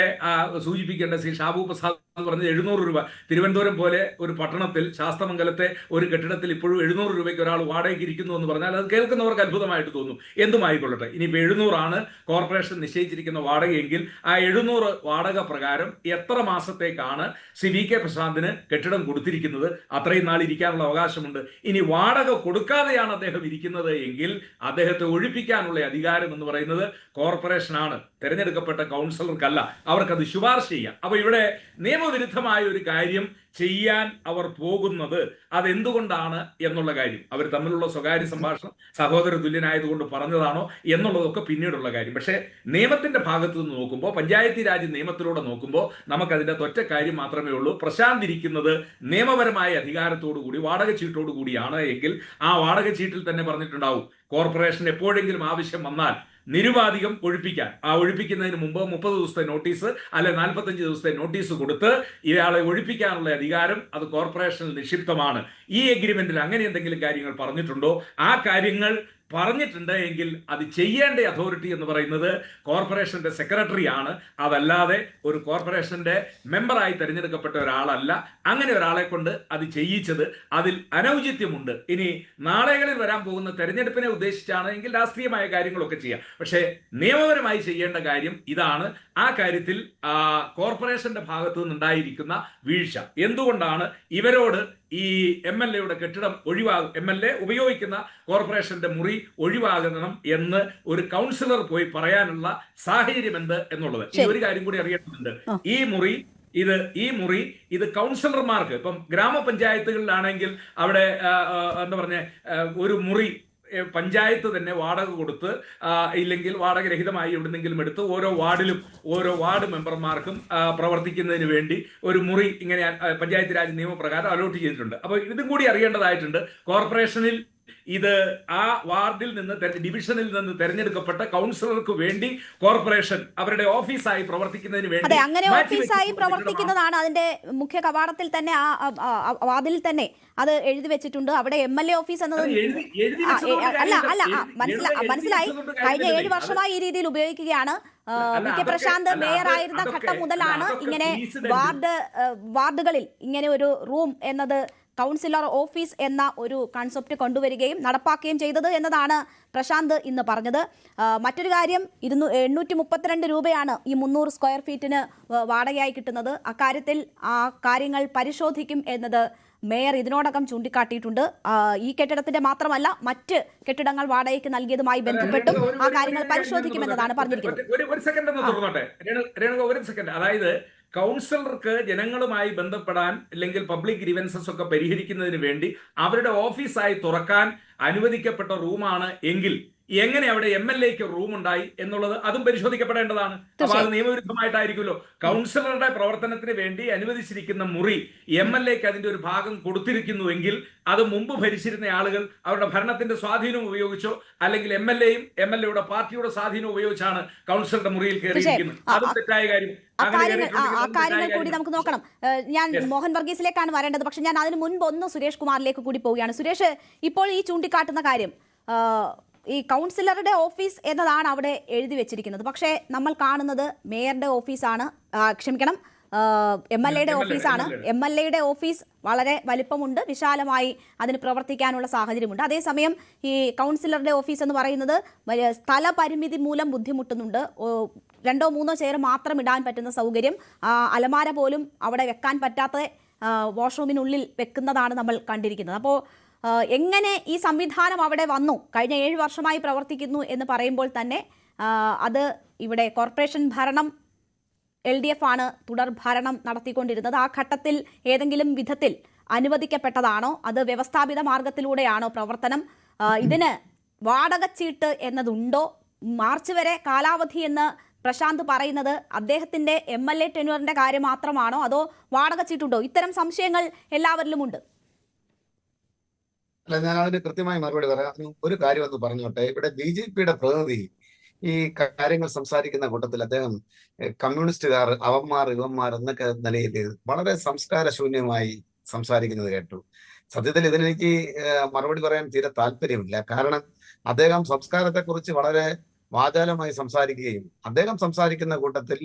സൂചിപ്പിക്കേണ്ട ശ്രീ ഷാബു പ്രസാദ് പറഞ്ഞത് 700 രൂപ. തിരുവനന്തപുരം പോലെ ഒരു പട്ടണത്തിൽ, ശാസ്തമംഗലത്തെ ഒരു കെട്ടിടത്തിൽ ഇപ്പോഴും 700 രൂപയ്ക്ക് ഒരാൾ വാടകയ്ക്ക് ഇരിക്കുന്നു എന്ന് പറഞ്ഞാൽ അത് കേൾക്കുന്നവർക്ക് അത്ഭുതമായിട്ട് തോന്നും. എന്തുമായിക്കൊള്ളട്ടെ, ഇനിയിപ്പോൾ 700 ആണ് കോർപ്പറേഷൻ നിശ്ചയിച്ചിരിക്കുന്ന വാടകയെങ്കിൽ ആ 700 വാടക പ്രകാരം എത്ര മാസത്തേക്കാണ് CVK പ്രശാന്തിന് കെട്ടിടം കൊടുത്തിരിക്കുന്നത്, അത്രയും നാൾ ഇരിക്കാനുള്ള അവകാശമുണ്ട്. ഇനി വാടക കൊടുക്കാതെയാണ് അദ്ദേഹം ഇരിക്കുന്നത് എങ്കിൽ അദ്ദേഹത്തെ ഒഴിപ്പിക്കാനുള്ള അധികാരം എന്ന് പറയുന്നത് കോർപ്പറേഷനാണ്, തെരഞ്ഞെടുക്കപ്പെട്ട കൗൺസിലർക്കല്ല. അവർക്കത് ശുപാർശ ചെയ്യാം. അപ്പൊ ഇവിടെ നിയമവിരുദ്ധമായ ഒരു കാര്യം ചെയ്യാൻ അവർ പോകുന്നത് അതെന്തുകൊണ്ടാണ് എന്നുള്ള കാര്യം, അവർ തമ്മിലുള്ള സ്വകാര്യ സംഭാഷണം സഹോദര തുല്യനായതുകൊണ്ട് പറഞ്ഞതാണോ എന്നുള്ളതൊക്കെ പിന്നീടുള്ള കാര്യം. പക്ഷേ നിയമത്തിന്റെ ഭാഗത്ത് നിന്ന് നോക്കുമ്പോൾ, പഞ്ചായത്തി രാജ് നിയമത്തിലൂടെ നോക്കുമ്പോൾ നമുക്കതിന്റെ ഒറ്റ കാര്യം മാത്രമേ ഉള്ളൂ. പ്രശാന്ത് ഇരിക്കുന്നത് നിയമപരമായ അധികാരത്തോടു കൂടി, വാടക ചീട്ടോടു കൂടിയാണ് എങ്കിൽ ആ വാടക ചീട്ടിൽ തന്നെ പറഞ്ഞിട്ടുണ്ടാവും കോർപ്പറേഷൻ എപ്പോഴെങ്കിലും ആവശ്യം വന്നാൽ നിരുപാധികം ഒഴിപ്പിക്കാൻ. ആ ഒഴിപ്പിക്കുന്നതിന് മുമ്പ് 30 ദിവസത്തെ നോട്ടീസ് അല്ലെ 45 ദിവസത്തെ നോട്ടീസ് കൊടുത്ത് ഇയാളെ ഒഴിപ്പിക്കാനുള്ള അധികാരം അത് കോർപ്പറേഷനിൽ നിക്ഷിപ്തമാണ്. ഈ എഗ്രിമെന്റിൽ അങ്ങനെ എന്തെങ്കിലും കാര്യങ്ങൾ പറഞ്ഞിട്ടുണ്ടോ? ആ കാര്യങ്ങൾ പറഞ്ഞിട്ടുണ്ട് എങ്കിൽ അത് ചെയ്യേണ്ട അതോറിറ്റി എന്ന് പറയുന്നത് കോർപ്പറേഷന്റെ സെക്രട്ടറിയാണ്, അതല്ലാതെ ഒരു കോർപ്പറേഷന്റെ മെമ്പറായി തെരഞ്ഞെടുക്കപ്പെട്ട ഒരാളല്ല. അങ്ങനെ ഒരാളെ കൊണ്ട് അത് ചെയ്യിച്ചത് അതിൽ അനൗചിത്യമുണ്ട്. ഇനി നാളുകളിൽ വരാൻ പോകുന്ന തെരഞ്ഞെടുപ്പിനെ ഉദ്ദേശിച്ചാണ് എങ്കിൽ രാഷ്ട്രീയമായ കാര്യങ്ങളൊക്കെ ചെയ്യാം. പക്ഷേ നിയമപരമായി ചെയ്യേണ്ട കാര്യം ഇതാണ്. ആ കാര്യത്തിൽ കോർപ്പറേഷന്റെ ഭാഗത്തു നിന്നുണ്ടായിരിക്കുന്ന വീഴ്ച എന്തുകൊണ്ടാണ് ഇവരോട് ഈ MLAയുടെ കെട്ടിടം MLA ഉപയോഗിക്കുന്ന കോർപ്പറേഷന്റെ മുറി ഒഴിവാകണം എന്ന് ഒരു കൗൺസിലർ പോയി പറയാനുള്ള സാഹചര്യം എന്ത് എന്നുള്ളത്. ഈ ഒരു കാര്യം കൂടി അറിയേണ്ടതുണ്ട്. ഈ മുറി ഇത് കൗൺസിലർമാർക്ക്, ഇപ്പം ഗ്രാമപഞ്ചായത്തുകളിലാണെങ്കിൽ അവിടെ എന്താ പറഞ്ഞ ഒരു മുറി പഞ്ചായത്ത് തന്നെ വാടക കൊടുത്ത് ഇല്ലെങ്കിൽ വാടക രഹിതമായി എവിടെന്നെങ്കിലും എടുത്ത് ഓരോ വാർഡിലും ഓരോ വാർഡ് മെമ്പർമാർക്കും പ്രവർത്തിക്കുന്നതിന് വേണ്ടി ഒരു മുറി ഇങ്ങനെ പഞ്ചായത്ത് രാജ് നിയമപ്രകാരം അലോട്ട് ചെയ്തിട്ടുണ്ട്. അപ്പോൾ ഇതും കൂടി അറിയേണ്ടതായിട്ടുണ്ട്. കോർപ്പറേഷനിൽ ഇത് ആ വാർഡിൽ നിന്ന് ഡിവിഷനിൽ നിന്ന് തെരഞ്ഞെടുക്കപ്പെട്ട കൗൺസിലർക്ക് വേണ്ടി കോർപ്പറേഷൻ അവരുടെ ഓഫീസായി പ്രവർത്തിക്കുന്നതിന് വേണ്ടി അങ്ങനെ ഓഫീസായി പ്രവർത്തിക്കുന്നതാണ്. അതിന്റെ മുഖ്യ കവാടത്തിൽ തന്നെ ആ വാതിൽ തന്നെ അത് എഴുതി വെച്ചിട്ടുണ്ട്. അവിടെ MLA ഓഫീസ് എന്നത് മനസ്സിലായി. കഴിഞ്ഞ 7 വർഷമായി ഈ രീതിയിൽ ഉപയോഗിക്കുകയാണ്. VK പ്രശാന്ത് മേയർ ആയിരുന്ന ഘട്ടം മുതലാണ് ഇങ്ങനെ വാർഡുകളിൽ ഇങ്ങനെ ഒരു റൂം എന്നത് കൗൺസിലർ ഓഫീസ് എന്ന ഒരു കൺസെപ്റ്റ് കൊണ്ടുവരികയും നടപ്പാക്കുകയും ചെയ്തത് എന്നതാണ് പ്രശാന്ത് ഇന്ന് പറഞ്ഞത്. മറ്റൊരു കാര്യം, 832 രൂപയാണ് ഈ 300 സ്ക്വയർ ഫീറ്റിന് വാടകയായി കിട്ടുന്നത്. അക്കാര്യത്തിൽ ആ കാര്യങ്ങൾ പരിശോധിക്കും എന്നത് മേയർ ഇതിനോടകം ചൂണ്ടിക്കാട്ടിയിട്ടുണ്ട്. ഈ കെട്ടിടത്തിന്റെ മാത്രമല്ല മറ്റ് കെട്ടിടങ്ങൾ വാടകയ്ക്ക് നൽകിയതുമായി ബന്ധപ്പെട്ടും ആ കാര്യങ്ങൾ പരിശോധിക്കുമെന്നതാണ് പറഞ്ഞിരിക്കുന്നത്. ഒരു സെക്കൻഡ്, അതായത് കൗൺസിലർക്ക് ജനങ്ങളുമായി ബന്ധപ്പെടാൻ അല്ലെങ്കിൽ പബ്ലിക് ഗ്രീവൻസസ് ഒക്കെ പരിഹരിക്കുന്നതിന് വേണ്ടി അവരുടെ ഓഫീസായി തുറക്കാൻ അനുവദിക്കപ്പെട്ട റൂമാണ് എങ്കിൽ എങ്ങനെ അവിടെ MLAക്ക് റൂം ഉണ്ടായി എന്നുള്ളത് അതും പരിശോധിക്കപ്പെടേണ്ടതാണ്. അപ്പൊ അത് നിയമവിരുദ്ധമായിട്ടായിരിക്കുമല്ലോ. കൗൺസിലറുടെ പ്രവർത്തനത്തിന് വേണ്ടി അനുവദിച്ചിരിക്കുന്ന മുറി MLAക്ക് അതിന്റെ ഒരു ഭാഗം കൊടുത്തിരിക്കുന്നുവെങ്കിൽ അത് മുമ്പ് ഭരിച്ചിരുന്ന ആളുകൾ അവരുടെ ഭരണത്തിന്റെ സ്വാധീനം ഉപയോഗിച്ചോ അല്ലെങ്കിൽ MLAയും MLAയുടെ പാർട്ടിയുടെ സ്വാധീനം ഉപയോഗിച്ചാണ് കൗൺസിലറുടെ മുറിയിൽ കയറിയിരിക്കുന്നത്. അതും തെറ്റായ കാര്യം. ആ കാര്യങ്ങൾ കൂടി നമുക്ക് നോക്കണം. ഞാൻ മോഹൻ വർഗീസിലേക്കാണ് വരേണ്ടത്. പക്ഷെ ഞാൻ അതിന് മുൻപ് ഒന്ന് സുരേഷ് കുമാറിലേക്ക് കൂടി പോവുകയാണ്. സുരേഷ്, ഇപ്പോൾ ഈ ചൂണ്ടിക്കാട്ടുന്ന കാര്യം ഈ കൗൺസിലറുടെ ഓഫീസ് എന്നതാണ് അവിടെ എഴുതി വെച്ചിരിക്കുന്നത്. പക്ഷേ നമ്മൾ കാണുന്നത് മേയറുടെ ഓഫീസാണ്, ക്ഷമിക്കണം, MLAയുടെ ഓഫീസാണ്. MLAയുടെ ഓഫീസ് വളരെ വലിപ്പമുണ്ട്, വിശാലമായി അതിന് പ്രവർത്തിക്കാനുള്ള സാഹചര്യമുണ്ട്. അതേസമയം ഈ കൗൺസിലറുടെ ഓഫീസ് എന്ന് പറയുന്നത് സ്ഥലപരിമിതി മൂലം ബുദ്ധിമുട്ടുന്നുണ്ട്. 2-3 ചെയർ മാത്രം ഇടാൻ പറ്റുന്ന സൗകര്യം, അലമാര പോലും അവിടെ വെക്കാൻ പറ്റാത്ത വാഷ്റൂമിനുള്ളിൽ വെക്കുന്നതാണ് നമ്മൾ കണ്ടിരിക്കുന്നത്. അപ്പോൾ എങ്ങനെ ഈ സംവിധാനം അവിടെ വന്നു? കഴിഞ്ഞ 7 വർഷമായി പ്രവർത്തിക്കുന്നു എന്ന് പറയുമ്പോൾ തന്നെ അത് ഇവിടെ കോർപ്പറേഷൻ ഭരണം LDF ആണ് തുടർ ഭരണം നടത്തിക്കൊണ്ടിരുന്നത്. ആ ഘട്ടത്തിൽ ഏതെങ്കിലും വിധത്തിൽ അനുവദിക്കപ്പെട്ടതാണോ? അത് വ്യവസ്ഥാപിത മാർഗത്തിലൂടെയാണോ പ്രവർത്തനം? ഇതിന് വാടക ചീട്ട് എന്നതുണ്ടോ? മാർച്ച് വരെ കാലാവധി എന്ന് പ്രശാന്ത് പറയുന്നത് അദ്ദേഹത്തിന്റെ MLA ടെന്യൂറിന്റെ കാര്യം മാത്രമാണോ, അതോ വാടക ചീട്ടുണ്ടോ? ഇത്തരം സംശയങ്ങൾ എല്ലാവരിലുമുണ്ട്. അല്ല, ഞാൻ അതിന് കൃത്യമായി മറുപടി പറയാം. ഒരു കാര്യം ഒന്ന് പറഞ്ഞോട്ടെ. ഇവിടെ BJPയുടെ പ്രതിനിധി ഈ കാര്യങ്ങൾ സംസാരിക്കുന്ന കൂട്ടത്തിൽ അദ്ദേഹം കമ്മ്യൂണിസ്റ്റുകാർ, അവന്മാർ, ഇവന്മാർ എന്നൊക്കെ നിലയിൽ വളരെ സംസ്കാരശൂന്യമായി സംസാരിക്കുന്നത് കേട്ടു. സത്യത്തിൽ ഇതിനെനിക്ക് മറുപടി പറയാൻ തീരെ താല്പര്യമില്ല. കാരണം അദ്ദേഹം സംസ്കാരത്തെക്കുറിച്ച് വളരെ വാചാലമായി സംസാരിക്കുകയും അദ്ദേഹം സംസാരിക്കുന്ന കൂട്ടത്തിൽ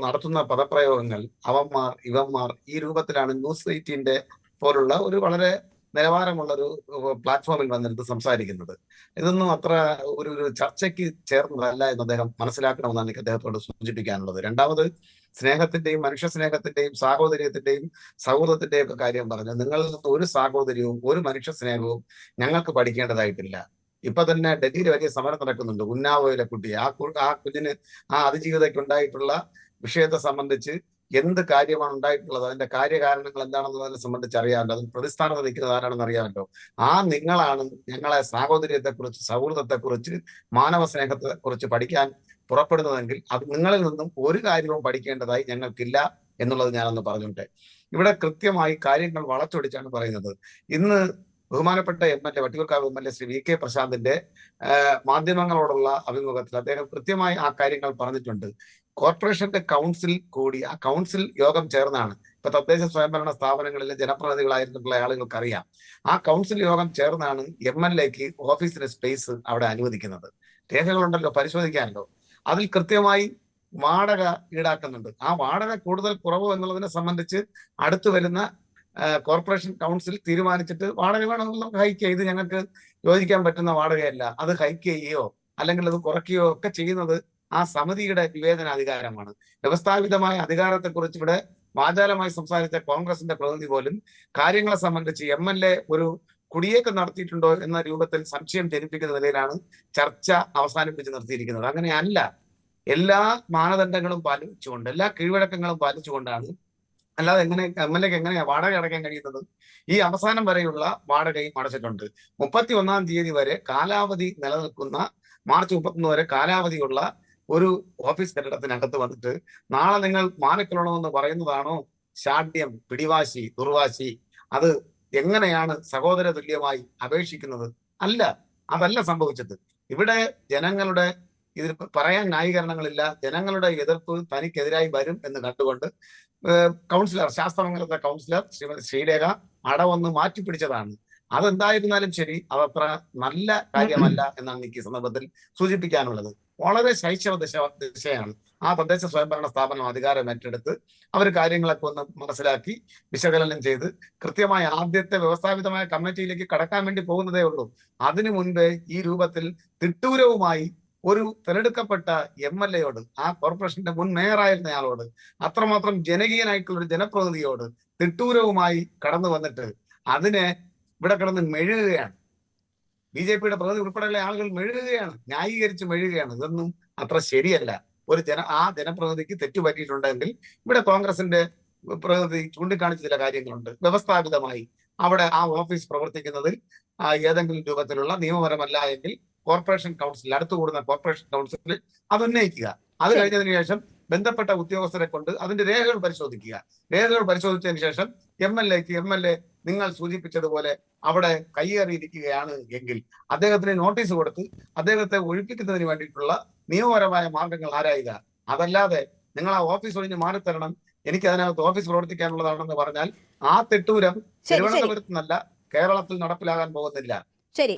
നടത്തുന്ന പദപ്രയോഗങ്ങൾ അവന്മാർ, ഇവന്മാർ ഈ രൂപത്തിലാണ് ന്യൂസ് 18 പോലുള്ള ഒരു വളരെ നിലവാരമുള്ള ഒരു പ്ലാറ്റ്ഫോമിൽ വന്നിട്ട് സംസാരിക്കുന്നത്. ഇതൊന്നും അത്ര ഒരു ചർച്ചയ്ക്ക് ചേർന്നതല്ല എന്ന് അദ്ദേഹം മനസ്സിലാക്കണമെന്നാണ് എനിക്ക് അദ്ദേഹത്തോട് സൂചിപ്പിക്കാനുള്ളത്. രണ്ടാമത്, സ്നേഹത്തിന്റെയും മനുഷ്യ സ്നേഹത്തിന്റെയും സാഹോദര്യത്തിന്റെയും സൗഹൃദത്തിന്റെയും ഒക്കെ കാര്യം പറഞ്ഞു. നിങ്ങളിൽ നിന്ന് ഒരു സാഹോദര്യവും ഒരു മനുഷ്യ സ്നേഹവും ഞങ്ങൾക്ക് പഠിക്കേണ്ടതായിട്ടില്ല. ഇപ്പൊ തന്നെ ഡൽഹിയിൽ വലിയ സമരം നടക്കുന്നുണ്ട്. ഉന്നാവോയിലെ കുട്ടി, ആ കുഞ്ഞിന് ആ അതിജീവിതയ്ക്ക് ഉണ്ടായിട്ടുള്ള വിഷയത്തെ സംബന്ധിച്ച് എന്ത് കാര്യമാണ് ഉണ്ടായിട്ടുള്ളത്, അതിന്റെ കാര്യകാരണങ്ങൾ എന്താണെന്നതിനെ സംബന്ധിച്ച് അറിയാമല്ലോ. അതിന് പ്രതിസ്ഥാനത്ത് നിൽക്കുന്നത് ആരാണെന്ന് അറിയാമല്ലോ. ആ നിങ്ങളാണ് ഞങ്ങളെ സാഹോദര്യത്തെക്കുറിച്ച്, സൗഹൃദത്തെക്കുറിച്ച്, മാനവ സ്നേഹത്തെക്കുറിച്ച് പഠിക്കാൻ പുറപ്പെടുന്നതെങ്കിൽ അത് നിങ്ങളിൽ നിന്നും ഒരു കാര്യവും പഠിക്കേണ്ടതായി ഞങ്ങൾക്കില്ല എന്നുള്ളത് ഞാനൊന്ന് പറഞ്ഞോട്ടെ. ഇവിടെ കൃത്യമായി കാര്യങ്ങൾ വളച്ചൊടിച്ചാണ് പറയുന്നത്. ഇന്ന് ബഹുമാനപ്പെട്ട MLA, Vattiyoorkavu MLA Sri VK പ്രശാന്തിന്റെ മാധ്യമങ്ങളോടുള്ള അഭിമുഖത്തിൽ അദ്ദേഹം കൃത്യമായി ആ കാര്യങ്ങൾ പറഞ്ഞിട്ടുണ്ട്. കോർപ്പറേഷന്റെ കൗൺസിൽ കൂടി, ആ കൗൺസിൽ യോഗം ചേർന്നാണ്, ഇപ്പൊ തദ്ദേശ സ്വയംഭരണ സ്ഥാപനങ്ങളിലെ ജനപ്രതിനിധികളായിരുന്നിട്ടുള്ള ആളുകൾക്കറിയാം, ആ കൗൺസിൽ യോഗം ചേർന്നാണ് MLAക്ക് ഓഫീസിന് സ്പേസ് അവിടെ അനുവദിക്കുന്നത്. രേഖകളുണ്ടല്ലോ, പരിശോധിക്കാനല്ലോ. അതിൽ കൃത്യമായി വാടക ഈടാക്കുന്നുണ്ട്. ആ വാടക കൂടുതൽ കുറവ് എന്നുള്ളതിനെ സംബന്ധിച്ച് അടുത്തു വരുന്ന കോർപ്പറേഷൻ കൗൺസിൽ തീരുമാനിച്ചിട്ട് വാടക വേണമെന്നുള്ള ഹൈക്ക് ചെയ്ത് ഞങ്ങൾക്ക് യോജിക്കാൻ പറ്റുന്ന വാടകയല്ല, അത് ഹൈക്ക് ചെയ്യുകയോ അല്ലെങ്കിൽ അത് കുറയ്ക്കുകയോ ഒക്കെ ചെയ്യുന്നത് ആ സമിതിയുടെ വിവേചനാധികാരമാണ്. വ്യവസ്ഥാപിതമായ അധികാരത്തെക്കുറിച്ച് ഇവിടെ വാചാലമായി സംസാരിച്ച കോൺഗ്രസിന്റെ പ്രതിനിധി പോലും കാര്യങ്ങളെ സംബന്ധിച്ച് MLA ഒരു കുടിയേറ്റം നടത്തിയിട്ടുണ്ടോ എന്ന രൂപത്തിൽ സംശയം ജനിപ്പിക്കുന്ന നിലയിലാണ് ചർച്ച അവസാനിപ്പിച്ച് നിർത്തിയിരിക്കുന്നത്. അങ്ങനെയല്ല. എല്ലാ മാനദണ്ഡങ്ങളും പാലിച്ചുകൊണ്ട്, എല്ലാ കീഴ്വഴക്കങ്ങളും പാലിച്ചുകൊണ്ടാണ് അല്ലാതെ എങ്ങനെ MLA എങ്ങനെയാ വാടക അടയ്ക്കാൻ കഴിയുന്നത്? ഈ അവസാനം വരെയുള്ള വാടകയും അടച്ചിട്ടുണ്ട്. 31-ാം തീയതി വരെ കാലാവധി നിലനിൽക്കുന്ന, മാർച്ച് 31 വരെ കാലാവധിയുള്ള ഒരു ഓഫീസ് കെട്ടിടത്തിനകത്ത് വന്നിട്ട് നാളെ നിങ്ങൾ മാറിക്കൊള്ളണമെന്ന് പറയുന്നതാണോ ശാഠ്യം, പിടിവാശി, ദുർവാശി? അത് എങ്ങനെയാണ് സഹോദര തുല്യമായി അപേക്ഷിക്കുന്നത്? അല്ല, അതല്ല സംഭവിച്ചത്. ഇവിടെ ജനങ്ങളുടെ ഇതിൽ പറയാൻ ന്യായീകരണങ്ങളില്ല. ജനങ്ങളുടെ എതിർപ്പ് തനിക്കെതിരായി വരും എന്ന് കണ്ടുകൊണ്ട് കൗൺസിലർ, ശാസ്ത്രമംഗലത്തെ കൗൺസിലർ ശ്രീമതി ശ്രീലേഖ അടവൊന്ന് മാറ്റിപ്പിടിച്ചതാണ്. അതെന്തായിരുന്നാലും ശരി, അതത്ര നല്ല കാര്യമല്ല എന്നാണ് എനിക്ക് ഈ സന്ദർഭത്തിൽ സൂചിപ്പിക്കാനുള്ളത്. വളരെ ശൈശവ ദിശയാണ്. ആ തദ്ദേശ സ്വയംഭരണ സ്ഥാപനം അധികാരം ഏറ്റെടുത്ത് അവർ കാര്യങ്ങളൊക്കെ ഒന്ന് മനസ്സിലാക്കി വിശകലനം ചെയ്ത് കൃത്യമായ ആദ്യത്തെ വ്യവസ്ഥാപിതമായ കമ്മിറ്റിയിലേക്ക് കടക്കാൻ വേണ്ടി പോകുന്നതേ ഉള്ളൂ. അതിനു മുൻപേ ഈ രൂപത്തിൽ തിട്ടൂരവുമായി ഒരു തിരഞ്ഞെടുക്കപ്പെട്ട MLA-യോട്, ആ കോർപ്പറേഷന്റെ മുൻ മേയറായിരുന്നയാളോട്, അത്രമാത്രം ജനകീയനായിട്ടുള്ള ഒരു ജനപ്രതിനിധിയോട് തിട്ടൂരവുമായി കടന്നു വന്നിട്ട് അതിനെ ഇവിടെ കിടന്ന് മെഴുകുകയാണ്. BJP-യുടെ പ്രതിനിധി ഉൾപ്പെടെയുള്ള ആളുകൾ മെഴുകുകയാണ്, ന്യായീകരിച്ച് മെഴുകുകയാണ്. ഇതൊന്നും അത്ര ശരിയല്ല. ആ ജനപ്രതിനിധിക്ക് തെറ്റുപറ്റിയിട്ടുണ്ടെങ്കിൽ ഇവിടെ കോൺഗ്രസിന്റെ പ്രതിനിധി ചൂണ്ടിക്കാണിച്ച ചില കാര്യങ്ങളുണ്ട്. വ്യവസ്ഥാപിതമായി അവിടെ ആ ഓഫീസ് പ്രവർത്തിക്കുന്നതിൽ ഏതെങ്കിലും രൂപത്തിലുള്ള നിയമപരമല്ല എങ്കിൽ കോർപ്പറേഷൻ കൗൺസിൽ, അടുത്തുകൂടുന്ന കോർപ്പറേഷൻ കൗൺസിലിൽ അത് ഉന്നയിക്കുക. അത് കഴിഞ്ഞതിന് ശേഷം ബന്ധപ്പെട്ട ഉദ്യോഗസ്ഥരെ കൊണ്ട് അതിന്റെ രേഖകൾ പരിശോധിക്കുക. രേഖകൾ പരിശോധിച്ചതിന് ശേഷം MLA നിങ്ങൾ സൂചിപ്പിച്ചതുപോലെ അവിടെ കയ്യേറിയിരിക്കുകയാണ് എങ്കിൽ അദ്ദേഹത്തിന് നോട്ടീസ് കൊടുത്ത് അദ്ദേഹത്തെ ഒഴിപ്പിക്കുന്നതിന് വേണ്ടിയിട്ടുള്ള നിയമപരമായ മാർഗങ്ങൾ ആരായുക. അതല്ലാതെ നിങ്ങൾ ആ ഓഫീസ് ഒഴിഞ്ഞ് മാറിത്തരണം, എനിക്ക് അതിനകത്ത് ഓഫീസ് പ്രവർത്തിക്കാനുള്ളതാണെന്ന് പറഞ്ഞാൽ ആ തെട്ടൂരം തിരുവനന്തപുരത്ത് നിന്നല്ല, കേരളത്തിൽ നടപ്പിലാകാൻ പോകുന്നില്ല,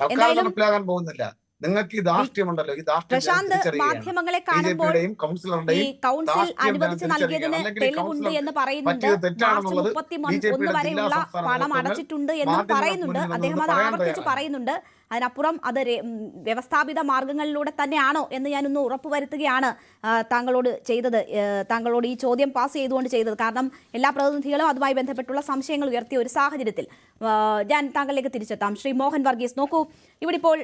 നടപ്പിലാകാൻ പോകുന്നില്ല. നിങ്ങൾക്ക് ഈ ധാർഷ്ട്യമുണ്ടല്ലോ, ഈ പ്രശാന്ത് മാധ്യമങ്ങളെ കാണുമ്പോൾ ഈ കൗൺസിൽ അനുവദിച്ച് നൽകിയതിന് തെളിവുണ്ട് എന്ന് പറയുന്നുണ്ട്. മാർച്ച് 31 വരെയുള്ള പണം അടച്ചിട്ടുണ്ട് എന്നും പറയുന്നുണ്ട്. അദ്ദേഹം അത് ആവർത്തിച്ച് പറയുന്നുണ്ട്. അതിനപ്പുറം അത് വ്യവസ്ഥാപിത മാർഗങ്ങളിലൂടെ തന്നെയാണോ എന്ന് ഞാനൊന്ന് ഉറപ്പുവരുത്തുകയാണ് താങ്കളോട് ചെയ്തത്, താങ്കളോട് ഈ ചോദ്യം പാസ് ചെയ്തുകൊണ്ട് ചെയ്തത്. കാരണം എല്ലാ പ്രതിനിധികളും അതുമായി ബന്ധപ്പെട്ടുള്ള സംശയങ്ങൾ ഉയർത്തിയ ഒരു സാഹചര്യത്തിൽ ഞാൻ താങ്കളിലേക്ക് തിരിച്ചെത്താം. ശ്രീ മോഹൻ വർഗീസ്, നോക്കൂ, ഇവിടെ ഇപ്പോൾ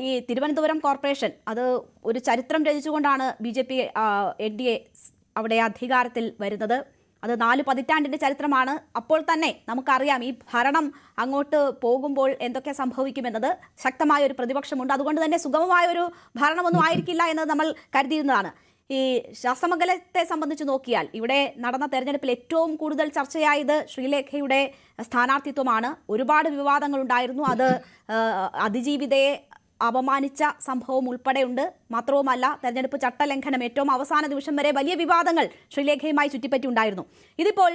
ഈ തിരുവനന്തപുരം കോർപ്പറേഷൻ അത് ഒരു ചരിത്രം രചിച്ചുകൊണ്ടാണ് BJP NDA അവിടെ അധികാരത്തിൽ വരുന്നത്. അത് 4 പതിറ്റാണ്ടിന്റെ ചരിത്രമാണ്. അപ്പോൾ തന്നെ നമുക്കറിയാം ഈ ഭരണം അങ്ങോട്ട് പോകുമ്പോൾ എന്തൊക്കെ സംഭവിക്കുമെന്നത്. ശക്തമായ ഒരു പ്രതിപക്ഷമുണ്ട്. അതുകൊണ്ട് തന്നെ സുഗമമായ ഒരു ഭരണമൊന്നും ആയിരിക്കില്ല എന്നത് നമ്മൾ കരുതിയിരുന്നതാണ്. ഈ ശാസ്തമംഗലത്തെ സംബന്ധിച്ച് നോക്കിയാൽ ഇവിടെ നടന്ന തെരഞ്ഞെടുപ്പിൽ ഏറ്റവും കൂടുതൽ ചർച്ചയായത് ശ്രീലേഖയുടെ സ്ഥാനാർത്ഥിത്വമാണ്. ഒരുപാട് വിവാദങ്ങൾ ഉണ്ടായിരുന്നു. അത് അതിജീവിതയെ അപമാനിച്ച സംഭവം ഉൾപ്പെടെയുണ്ട്. മാത്രവുമല്ല, തെരഞ്ഞെടുപ്പ് ചട്ടലംഘനം ഏറ്റവും അവസാന നിമിഷം വരെ വലിയ വിവാദങ്ങൾ ശ്രീലേഖയുമായി ചുറ്റിപ്പറ്റിയുണ്ടായിരുന്നു. ഇതിപ്പോൾ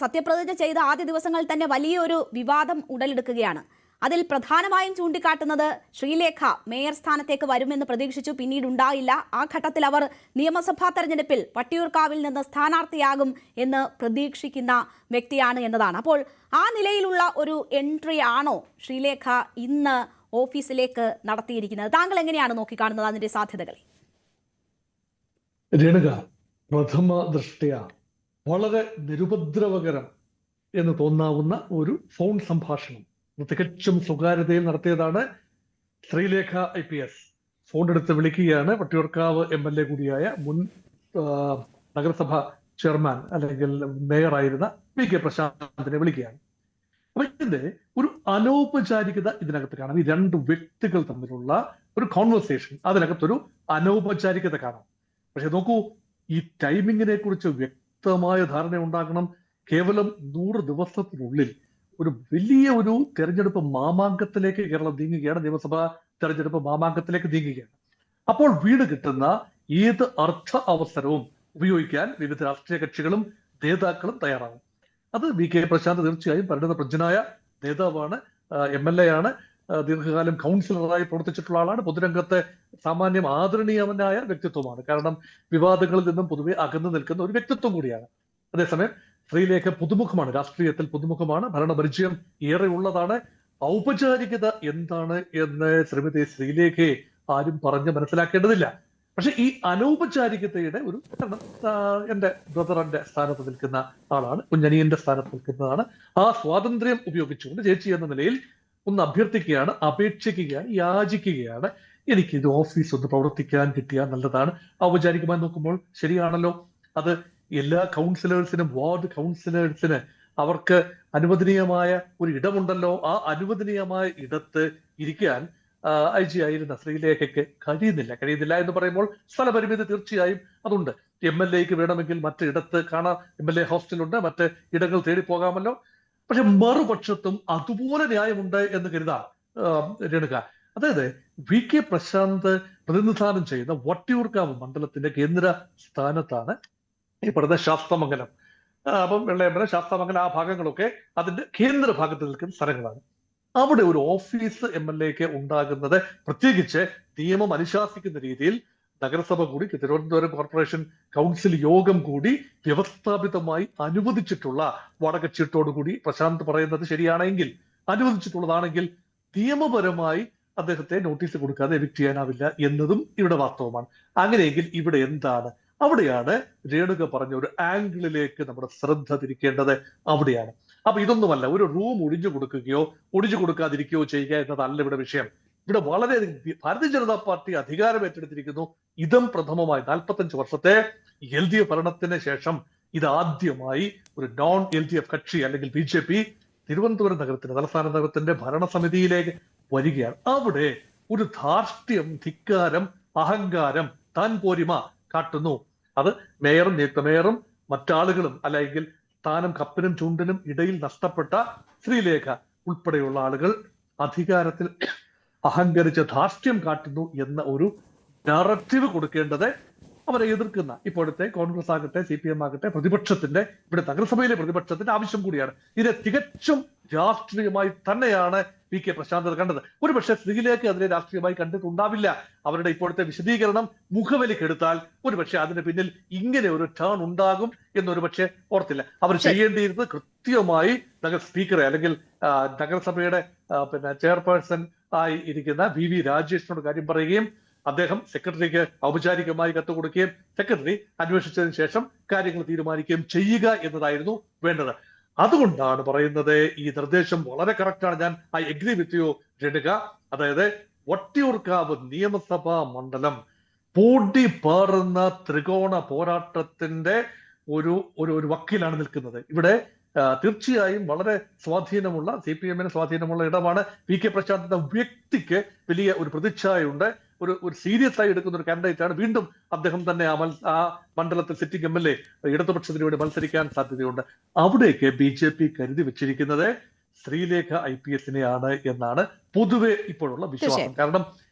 സത്യപ്രതിജ്ഞ ചെയ്ത ആദ്യ ദിവസങ്ങളിൽ തന്നെ വലിയൊരു വിവാദം ഉടലെടുക്കുകയാണ്. അതിൽ പ്രധാനമായും ചൂണ്ടിക്കാട്ടുന്നത് ശ്രീലേഖ മേയർ സ്ഥാനത്തേക്ക് വരുമെന്ന് പ്രതീക്ഷിച്ചു, പിന്നീട് ഉണ്ടായില്ല. ആ ഘട്ടത്തിൽ അവർ നിയമസഭാ തെരഞ്ഞെടുപ്പിൽ വട്ടിയൂർക്കാവിൽ നിന്ന് സ്ഥാനാർത്ഥിയാകും എന്ന് പ്രതീക്ഷിക്കുന്ന വ്യക്തിയാണ് എന്നതാണ്. അപ്പോൾ ആ നിലയിലുള്ള ഒരു എൻട്രി ആണോ ശ്രീലേഖ ഇന്ന് ഓഫീസിലേക്ക് നടത്തിയിരിക്കുന്നത്? താങ്കൾ എങ്ങനെയാണ് നോക്കിക്കാണുന്നത് അതിന്റെ സാധ്യതകളെ? രേണുക, പ്രഥമ ദൃഷ്ട്യ വളരെ നിരുപദ്രവകരം എന്ന് തോന്നാവുന്ന ഒരു ഫോൺ സംഭാഷണം തികച്ചും സ്വകാര്യതയിൽ നടത്തിയതാണ്. ശ്രീലേഖ IPS ഫോൺ എടുത്ത് വിളിക്കുകയാണ്. വട്ടിയൂർക്കാവ് MLA കൂടിയായ മുൻ നഗരസഭ ചെയർമാൻ അല്ലെങ്കിൽ മേയറായിരുന്ന VK പ്രശാന്തിനെ വിളിക്കുകയാണ്. അപ്പൊ ഇതിന്റെ ഒരു അനൗപചാരികത ഇതിനകത്ത് കാണാം. ഈ 2 വ്യക്തികൾ തമ്മിലുള്ള ഒരു കോൺവെർസേഷൻ, അതിനകത്തൊരു അനൗപചാരികത കാണാം. പക്ഷെ നോക്കൂ, ഈ ടൈമിങ്ങിനെ കുറിച്ച് വ്യക്തമായ ധാരണ ഉണ്ടാകണം. കേവലം 100 ദിവസത്തിനുള്ളിൽ ഒരു വലിയ ഒരു തെരഞ്ഞെടുപ്പ് മാമാങ്കത്തിലേക്ക് കേരളം നീങ്ങുകയാണ്. നിയമസഭാ തെരഞ്ഞെടുപ്പ് മാമാങ്കത്തിലേക്ക് നീങ്ങുകയാണ്. അപ്പോൾ വീട് കിട്ടുന്ന ഏത് അർത്ഥ അവസരവും ഉപയോഗിക്കാൻ വിവിധ രാഷ്ട്രീയ കക്ഷികളും നേതാക്കളും തയ്യാറാകും. അത് VK പ്രശാന്ത് തീർച്ചയായും പരിണിത പ്രജ്ഞനായ നേതാവാണ്, MLA ആണ്, ദീർഘകാലം കൗൺസിലറായി പ്രവർത്തിച്ചിട്ടുള്ള ആളാണ്, പൊതുരംഗത്തെ സാമാന്യം ആദരണീയവനായ വ്യക്തിത്വമാണ്. കാരണം വിവാദങ്ങളിൽ നിന്നും പൊതുവെ അകന്നു നിൽക്കുന്ന ഒരു വ്യക്തിത്വം കൂടിയാണ്. അതേസമയം ശ്രീലേഖ പുതുമുഖമാണ്, രാഷ്ട്രീയത്തിൽ പുതുമുഖമാണ്, ഭരണപരിചയം ഏറെ ഉള്ളതാണ്. ഔപചാരികത എന്താണ് എന്ന് ശ്രീമതി ശ്രീലേഖയെ ആരും പറഞ്ഞ് മനസ്സിലാക്കേണ്ടതില്ല. പക്ഷെ ഈ അനൗപചാരികതയുടെ ഒരു കാരണം, എന്റെ ബ്രദറിന്റെ സ്ഥാനത്ത് നിൽക്കുന്ന ആളാണ്, കുഞ്ഞനിയന്റെ സ്ഥാനത്ത് നിൽക്കുന്നതാണ്. ആ സ്വാതന്ത്ര്യം ഉപയോഗിച്ചുകൊണ്ട് ചേച്ചി എന്ന നിലയിൽ ഒന്ന് അഭ്യർത്ഥിക്കുകയാണ്, അപേക്ഷിക്കുകയാണ്, യാചിക്കുകയാണ്. എനിക്ക് ഇത് ഓഫീസ് ഒന്ന് പ്രവർത്തിക്കാൻ കിട്ടിയാൽ നല്ലതാണ്. ഔപചാരികമായി നോക്കുമ്പോൾ ശരിയാണല്ലോ. അത് എല്ലാ കൗൺസിലേഴ്സിനും വാർഡ് കൗൺസിലേഴ്സിന് അവർക്ക് അനുവദനീയമായ ഒരു ഇടമുണ്ടല്ലോ. ആ അനുവദനീയമായ ഇടത്ത് ഇരിക്കാൻ IG ആയിരുന്ന ശ്രീലേഖയ്ക്ക് കഴിയുന്നില്ല എന്ന് പറയുമ്പോൾ സ്ഥലപരിമിതി തീർച്ചയായും അതുണ്ട്. MLAക്ക് വേണമെങ്കിൽ മറ്റ് ഇടത്ത് കാണാം, MLA ഹോസ്റ്റലുണ്ട്, മറ്റ് ഇടങ്ങൾ തേടി പോകാമല്ലോ. പക്ഷെ മറുപക്ഷത്തും അതുപോലെ ന്യായമുണ്ട് എന്ന് കരുതാം രേണുക. അതായത് VK പ്രശാന്ത് പ്രതിനിധാനം ചെയ്യുന്ന വട്ടിയൂർക്കാവ് മണ്ഡലത്തിന്റെ കേന്ദ്ര സ്ഥാനത്താണ് ഈ പറയുന്ന ശാസ്തമംഗലം. അപ്പം വെള്ളയമ്പലം, ശാസ്തമംഗലം, ആ ഭാഗങ്ങളൊക്കെ അതിന്റെ കേന്ദ്ര ഭാഗത്ത് നിൽക്കുന്ന സ്ഥലങ്ങളാണ്. അവിടെ ഒരു ഓഫീസ് MLAക്ക് ഉണ്ടാകുന്നത്, പ്രത്യേകിച്ച് നിയമം അനുശാസിക്കുന്ന രീതിയിൽ നഗരസഭ കൂടി, തിരുവനന്തപുരം കോർപ്പറേഷൻ കൗൺസിൽ യോഗം കൂടി വ്യവസ്ഥാപിതമായി അനുവദിച്ചിട്ടുള്ള വാടകച്ചീട്ടോടുകൂടി പ്രശാന്ത് പറയുന്നത് ശരിയാണെങ്കിൽ, അനുവദിച്ചിട്ടുള്ളതാണെങ്കിൽ നിയമപരമായി അദ്ദേഹത്തെ നോട്ടീസ് കൊടുക്കാതെ എവിക്ട് ചെയ്യാനാവില്ല എന്നതും ഇവിടെ വാസ്തവമാണ്. അങ്ങനെയെങ്കിൽ ഇവിടെ എന്താണ്? അവിടെയാണ് രേണുക പറഞ്ഞ ഒരു ആംഗിളിലേക്ക് നമ്മുടെ ശ്രദ്ധ തിരിക്കേണ്ടത്. അവിടെയാണ്. അപ്പൊ ഇതൊന്നുമല്ല ഒരു റൂം ഒഴിഞ്ഞു കൊടുക്കുകയോ ഒഴിഞ്ഞു കൊടുക്കാതിരിക്കുകയോ ചെയ്യുക എന്നതല്ല ഇവിടെ വിഷയം. ഇവിടെ വളരെ ഭാരതീയ ജനതാ പാർട്ടി അധികാരം ഏറ്റെടുത്തിരിക്കുന്നു. ഇതം പ്രഥമമായി 45 വർഷത്തെ LDF ഭരണത്തിന് ശേഷം ഇതാദ്യമായി ഒരു നോൺ LDF കക്ഷി അല്ലെങ്കിൽ BJP തിരുവനന്തപുരം നഗരത്തിന്റെ, തലസ്ഥാന നഗരത്തിന്റെ ഭരണസമിതിയിലേക്ക് വരികയാണ്. അവിടെ ഒരു ധാർഷ്ട്യം, ധിക്കാരം, അഹങ്കാരം, താൻ പോരിമ കാട്ടുന്നു. അത് മേയറും നിയുക്ത മേയറും മറ്റാളുകളും, അല്ലെങ്കിൽ സ്ഥാനം കപ്പിനും ചുണ്ടിനും ഇടയിൽ നഷ്ടപ്പെട്ട ശ്രീലേഖ ഉൾപ്പെടെയുള്ള ആളുകൾ അധികാരത്തിൽ അഹങ്കരിച്ച് ധാർഷ്ട്യം കാട്ടുന്നു എന്ന ഒരു നറേറ്റീവ് കൊടുക്കേണ്ടത് അവരെ എതിർക്കുന്ന ഇപ്പോഴത്തെ കോൺഗ്രസ് ആകട്ടെ CPM ആകട്ടെ പ്രതിപക്ഷത്തിന്റെ, ഇവിടെ നഗരസഭയിലെ പ്രതിപക്ഷത്തിന്റെ ആവശ്യം കൂടിയാണ്. ഇതിനെ തികച്ചും രാഷ്ട്രീയമായി തന്നെയാണ് VK പ്രശാന്ത് കണ്ടത്. ഒരുപക്ഷെ ശ്രീലേഖ അതിനെ രാഷ്ട്രീയമായി കണ്ടിട്ടുണ്ടാവില്ല. അവരുടെ ഇപ്പോഴത്തെ വിശദീകരണം മുഖവിലക്കെടുത്താൽ ഒരുപക്ഷെ അതിന് പിന്നിൽ ഇങ്ങനെ ഒരു ടേൺ ഉണ്ടാകും എന്നൊരു പക്ഷേ ഓർത്തില്ല. അവർ ചെയ്യേണ്ടിയിരുന്നത് കൃത്യമായി സ്പീക്കറെ അല്ലെങ്കിൽ നഗരസഭയുടെ ചെയർപേഴ്സൺ ആയി ഇരിക്കുന്ന VV രാജേഷിനോട് കാര്യം പറയുകയും അദ്ദേഹം സെക്രട്ടറിക്ക് ഔപചാരികമായി കത്ത് കൊടുക്കുകയും സെക്രട്ടറി അന്വേഷിച്ചതിന് ശേഷം കാര്യങ്ങൾ തീരുമാനിക്കുകയും ചെയ്യുക എന്നതായിരുന്നു വേണ്ടത്. അതുകൊണ്ടാണ് പറയുന്നത് ഈ നിർദ്ദേശം വളരെ കറക്റ്റാണ്. ഞാൻ എഗ്രി വിത്ത് യു രേണുക. അതായത് വട്ടിയൂർക്കാവ് നിയമസഭാ മണ്ഡലം പൂടി പാറുന്ന ത്രികോണ പോരാട്ടത്തിന്റെ ഒരു വക്കിലാണ് നിൽക്കുന്നത്. ഇവിടെ തീർച്ചയായും വളരെ സ്വാധീനമുള്ള, CPM-ന് സ്വാധീനമുള്ള ഇടമാണ്. VK പ്രശാന്ത് എന്ന വ്യക്തിക്ക് വലിയ ഒരു പ്രതിച്ഛായയുണ്ട്. ഒരു സീരിയസ് ആയി എടുക്കുന്ന ഒരു കാൻഡിഡേറ്റ് ആണ്. വീണ്ടും അദ്ദേഹം തന്നെ ആ മണ്ഡലത്തിൽ സിറ്റിംഗ് MLA ഇടതുപക്ഷത്തിന് വേണ്ടി മത്സരിക്കാൻ സാധ്യതയുണ്ട്. അവിടേക്ക് BJP കരുതി വെച്ചിരിക്കുന്നത് ശ്രീലേഖ IPS-നെയാണ് എന്നാണ് പൊതുവെ ഇപ്പോഴുള്ള വിശ്വാസം. കാരണം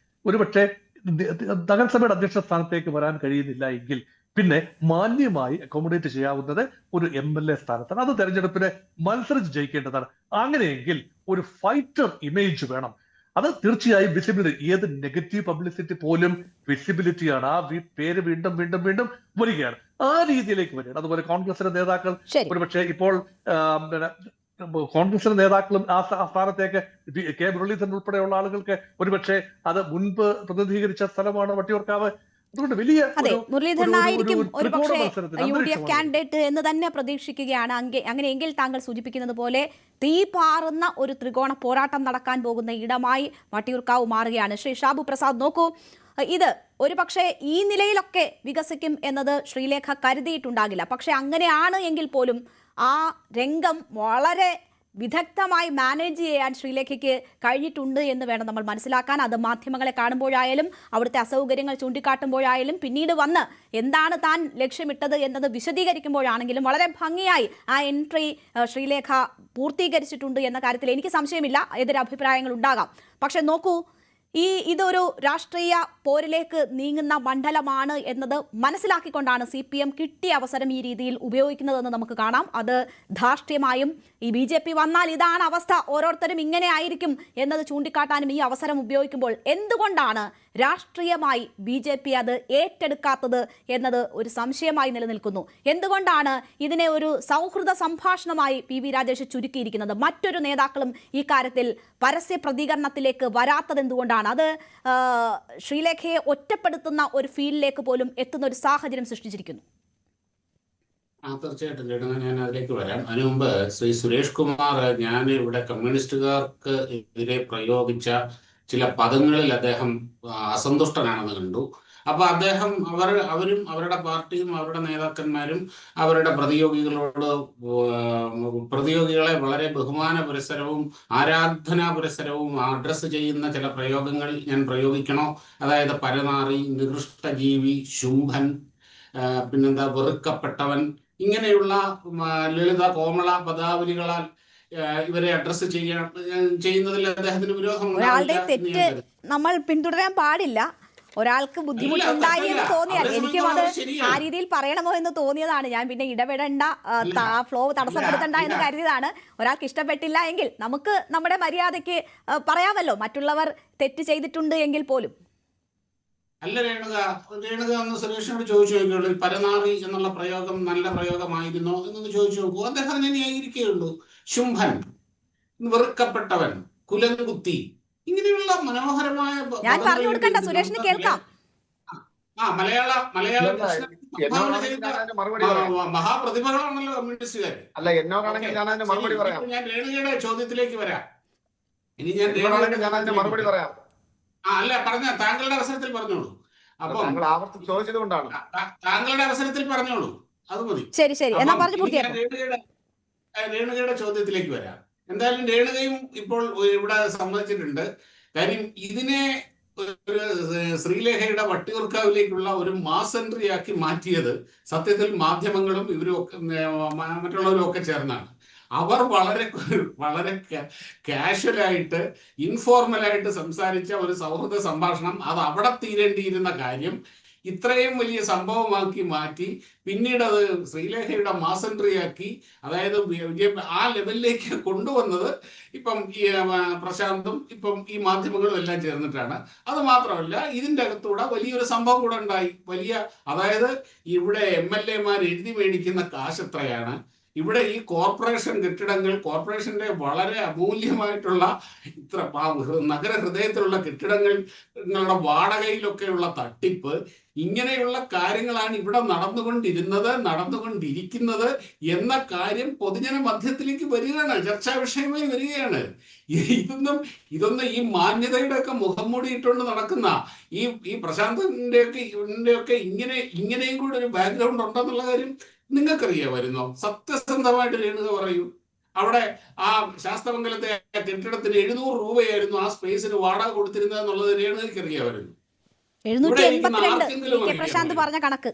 ഒരുപക്ഷെ നഗരസഭയുടെ അധ്യക്ഷ സ്ഥാനത്തേക്ക് വരാൻ കഴിയുന്നില്ല എങ്കിൽ പിന്നെ മാന്യമായി അക്കോമഡേറ്റ് ചെയ്യാവുന്നത് ഒരു MLA സ്ഥാനത്താണ്. അത് തെരഞ്ഞെടുപ്പിന് മത്സരിച്ച് ജയിക്കേണ്ടതാണ്. അങ്ങനെയെങ്കിൽ ഒരു ഫൈറ്റർ ഇമേജ് വേണം. അത് തീർച്ചയായും വിസിബിലിറ്റി, ഏത് നെഗറ്റീവ് പബ്ലിസിറ്റി പോലും വിസിബിലിറ്റിയാണ്. ആ പേര് വീണ്ടും വീണ്ടും വീണ്ടും വരികയാണ്. ആ രീതിയിലേക്ക് വരികയാണ്. അതുപോലെ കോൺഗ്രസിന്റെ നേതാക്കൾ ഒരുപക്ഷെ ഇപ്പോൾ കോൺഗ്രസിന്റെ നേതാക്കളും ആ സ്ഥാനത്തേക്ക് K മുരളീധരൻ ഉൾപ്പെടെയുള്ള ആളുകൾക്ക് ഒരുപക്ഷെ അത് മുൻപ് പ്രതിനിധീകരിച്ച സ്ഥലമാണ് വട്ടിയൂർക്കാവ്. അതുകൊണ്ട് വലിയ മുരളീധരനായിരിക്കും ഒരുപക്ഷെ UDF കാൻഡിഡേറ്റ് എന്ന് തന്നെ പ്രതീക്ഷിക്കുകയാണ്. അങ്ങനെയെങ്കിൽ താങ്കൾ സൂചിപ്പിക്കുന്നത് പോലെ തീ പാറുന്ന ഒരു ത്രികോണ പോരാട്ടം നടക്കാൻ പോകുന്ന ഇടമായി വട്ടിയൂർക്കാവ് മാറുകയാണ്. ശ്രീ ഷാബു പ്രസാദ്, നോക്കൂ, ഇത് ഒരുപക്ഷെ ഈ നിലയിലൊക്കെ വികസിക്കും എന്നത് ശ്രീലേഖ കരുതിയിട്ടുണ്ടാകില്ല. പക്ഷെ അങ്ങനെയാണ് എങ്കിൽ പോലും ആ രംഗം വളരെ വിദഗ്ധമായി മാനേജ് ചെയ്യാൻ ശ്രീലേഖയ്ക്ക് കഴിഞ്ഞിട്ടുണ്ട് എന്ന് വേണം നമ്മൾ മനസ്സിലാക്കാൻ. അത് മാധ്യമങ്ങളെ കാണുമ്പോഴായാലും അവിടുത്തെ അസൗകര്യങ്ങൾ ചൂണ്ടിക്കാട്ടുമ്പോഴായാലും പിന്നീട് വന്ന് എന്താണ് താൻ ലക്ഷ്യമിട്ടത് എന്നത് വിശദീകരിക്കുമ്പോഴാണെങ്കിലും വളരെ ഭംഗിയായി ആ എൻട്രി ശ്രീലേഖ പൂർത്തീകരിച്ചിട്ടുണ്ട് എന്ന കാര്യത്തിൽ എനിക്ക് സംശയമില്ല. എതിരഭിപ്രായങ്ങൾ ഉണ്ടാകാം. പക്ഷെ നോക്കൂ, ഇതൊരു രാഷ്ട്രീയ പോരിലേക്ക് നീങ്ങുന്ന മണ്ഡലമാണ് എന്നത് മനസ്സിലാക്കിക്കൊണ്ടാണ് CPM കിട്ടിയ അവസരം ഈ രീതിയിൽ ഉപയോഗിക്കുന്നതെന്ന് നമുക്ക് കാണാം. അത് ധാർഷ്ട്യമായും ഈ BJP വന്നാൽ ഇതാണ് അവസ്ഥ, ഓരോരുത്തരും ഇങ്ങനെ ആയിരിക്കും എന്നത് ചൂണ്ടിക്കാട്ടാനും ഈ അവസരം ഉപയോഗിക്കുമ്പോൾ എന്തുകൊണ്ടാണ് രാഷ്ട്രീയമായി BJP അത് ഏറ്റെടുക്കാത്തത് എന്നത് ഒരു സംശയമായി നിലനിൽക്കുന്നു. എന്തുകൊണ്ടാണ് ഇതിനെ ഒരു സൗഹൃദ സംഭാഷണമായി PV രാജേഷ് ചുരുക്കിയിരിക്കുന്നത്? മറ്റൊരു നേതാക്കളും ഈ കാര്യത്തിൽ പരസ്യ പ്രതികരണത്തിലേക്ക് വരാത്തത് എന്തുകൊണ്ടാണ്? അത് ശ്രീലേഖയെ ഒറ്റപ്പെടുത്തുന്ന ഒരു ഫീൽഡിലേക്ക് പോലും എത്തുന്ന ഒരു സാഹചര്യം സൃഷ്ടിച്ചിരിക്കുന്നു. തീർച്ചയായിട്ടും ഞാൻ അതിലേക്ക് വരാം. അതിനു മുമ്പ് ശ്രീ സുരേഷ് കുമാർ, ഞാൻ ഇവിടെ കമ്മ്യൂണിസ്റ്റുകാർക്ക് എതിരെ പ്രയോഗിച്ച ചില പദങ്ങളിൽ അദ്ദേഹം അസന്തുഷ്ടനാണെന്ന് കണ്ടു. അപ്പൊ അദ്ദേഹം അവരും അവരുടെ പാർട്ടിയും അവരുടെ നേതാക്കന്മാരും അവരുടെ പ്രതിയോഗികളെ വളരെ ബഹുമാന പുരസ്സരവും ആരാധനാ പുരസ്സരവും അഡ്രസ്സ് ചെയ്യുന്ന ചില പ്രയോഗങ്ങൾ ഞാൻ പ്രയോഗിക്കണോ? അതായത് പരനാറി, നികൃഷ്ടജീവി, ശുംഭൻ, പിന്നെന്താ വെറുക്കപ്പെട്ടവൻ, ഇങ്ങനെയുള്ള ലളിത കോമള പദാവലികളാൽ ഇവരെ അഡ്രസ്സ് ചെയ്യുന്നതിൽ അദ്ദേഹത്തിന് വിരോധം ഒരാളുടെ തെറ്റ് നമ്മൾ പിന്തുടരാൻ പാടില്ല. ഒരാൾക്ക് ബുദ്ധിമുട്ടുണ്ടായി എന്ന് തോന്നിയാൽ എനിക്കും അത് ആ രീതിയിൽ പറയണമോ എന്ന് തോന്നിയതാണ്. ഞാൻ പിന്നെ ഇടപെടേണ്ട, ഫ്ലോ തടസ്സപ്പെടുത്തണ്ട എന്ന് കരുതിയതാണ്. ഒരാൾക്ക് ഇഷ്ടപ്പെട്ടില്ല എങ്കിൽ നമുക്ക് നമ്മുടെ മര്യാദയ്ക്ക് പറയാമല്ലോ, മറ്റുള്ളവർ തെറ്റ് ചെയ്തിട്ടുണ്ട് എങ്കിൽ പോലും. അല്ല രേണുക ഒന്ന് സുരേഷിനോട് ചോദിച്ചു നോക്കിയുള്ളൂ, പരനാറി എന്നുള്ള പ്രയോഗം നല്ല പ്രയോഗമായിരുന്നോ എന്നൊന്ന് ചോദിച്ചു നോക്കൂ. അദ്ദേഹം അതിനെ ന്യായീകരിക്കുകയുള്ളൂ. ശുംഭൻ, വെറുക്കപ്പെട്ടവൻ, കുലംകുത്തി, ഇങ്ങനെയുള്ള മനോഹരമായ ഞാൻ പറഞ്ഞു കൊടുക്കണ്ട, സുരേഷിന് കേൾക്കാം. മലയാള മഹാപ്രതിഭകളാണല്ലോ കമ്മ്യൂണിസ്റ്റുകാർ. അല്ല, എന്നോടാണെങ്കിൽ ഞാൻ അതിന് മറുപടി പറയാം. ഞാൻ രേണുകയുടെ ചോദ്യത്തിലേക്ക് വരാം. ഇനി ഞാൻ മറുപടി പറയാം. അല്ല പറഞ്ഞ താങ്കളുടെ അവസരത്തിൽ പറഞ്ഞോളൂ. അപ്പൊ ചോദിച്ചത് കൊണ്ടാണ് താങ്കളുടെ അവസരത്തിൽ പറഞ്ഞോളൂ, അത് മതി. ശരി ശരി, എന്നാ പറഞ്ഞു പൂർത്തിയാക്കാം. രേണുകയുടെ ചോദ്യത്തിലേക്ക് വരാം. എന്തായാലും രേണുകയും ഇപ്പോൾ ഇവിടെ സമ്മതിച്ചിട്ടുണ്ട്. കാര്യം ഇതിനെ ഒരു ശ്രീലേഖയുടെ വട്ടിയൂർക്കാവിലേക്കുള്ള ഒരു മാസ് എൻട്രി ആക്കി മാറ്റിയത് സത്യത്തിൽ മാധ്യമങ്ങളും ഇവരും ഒക്കെ മറ്റുള്ളവരും ഒക്കെ ചേർന്നാണ്. അവർ വളരെ കാഷ്വലായിട്ട് ഇൻഫോർമലായിട്ട് സംസാരിച്ച ഒരു സൗഹൃദ സംഭാഷണം, അത് അവിടെ തീരേണ്ടിയിരുന്ന കാര്യം ഇത്രയും വലിയ സംഭവമാക്കി മാറ്റി പിന്നീട് അത് ശ്രീലേഖയുടെ മാസ് എൻട്രി ആക്കി, അതായത് ആ ലെവലിലേക്ക് കൊണ്ടുവന്നത് ഇപ്പം ഈ പ്രശാന്തും ഇപ്പം ഈ മാധ്യമങ്ങളും എല്ലാം ചേർന്നിട്ടാണ്. അത് മാത്രമല്ല, ഇതിൻ്റെ അകത്തൂടെ വലിയൊരു സംഭവം കൂടെ ഉണ്ടായി. അതായത് ഇവിടെ MLA-മാർ എഴുതി മേടിക്കുന്ന കാശ് എത്രയാണ്, ഇവിടെ ഈ കോർപ്പറേഷൻ കെട്ടിടങ്ങൾ, കോർപ്പറേഷന്റെ വളരെ അമൂല്യമായിട്ടുള്ള നഗരഹൃദയത്തിലുള്ള കെട്ടിടങ്ങളുടെ വാടകയിലൊക്കെയുള്ള തട്ടിപ്പ്, ഇങ്ങനെയുള്ള കാര്യങ്ങളാണ് ഇവിടെ നടന്നുകൊണ്ടിരിക്കുന്നത് എന്ന കാര്യം പൊതുജന മധ്യത്തിലേക്ക് വരികയാണ്, ചർച്ചാ വിഷയമായി വരികയാണ്. ഇതൊന്നും ഈ മാന്യതയുടെ ഒക്കെ മുഖം മൂടിയിട്ടുകൊണ്ട് നടക്കുന്ന ഈ പ്രശാന്തിന്റെ ഒക്കെ ഇങ്ങനെയും കൂടെ ഒരു ബാക്ക്ഗ്രൗണ്ട് ഉണ്ടെന്നുള്ള കാര്യം നിങ്ങൾക്കറിയാമായിരുന്നോ? സത്യസന്ധമായിട്ട് രേണുക പറയൂ. അവിടെ ആ ശാസ്തമംഗലത്തെ കെട്ടിടത്തിന് 700 രൂപയായിരുന്നു ആ സ്പേസിന് വാടക കൊടുത്തിരുന്നത് എന്നുള്ളത് രേണുകയ്ക്ക് അറിയാമായിരുന്നു. 782 പ്രശാന്ത് പറഞ്ഞ കണക്ക്.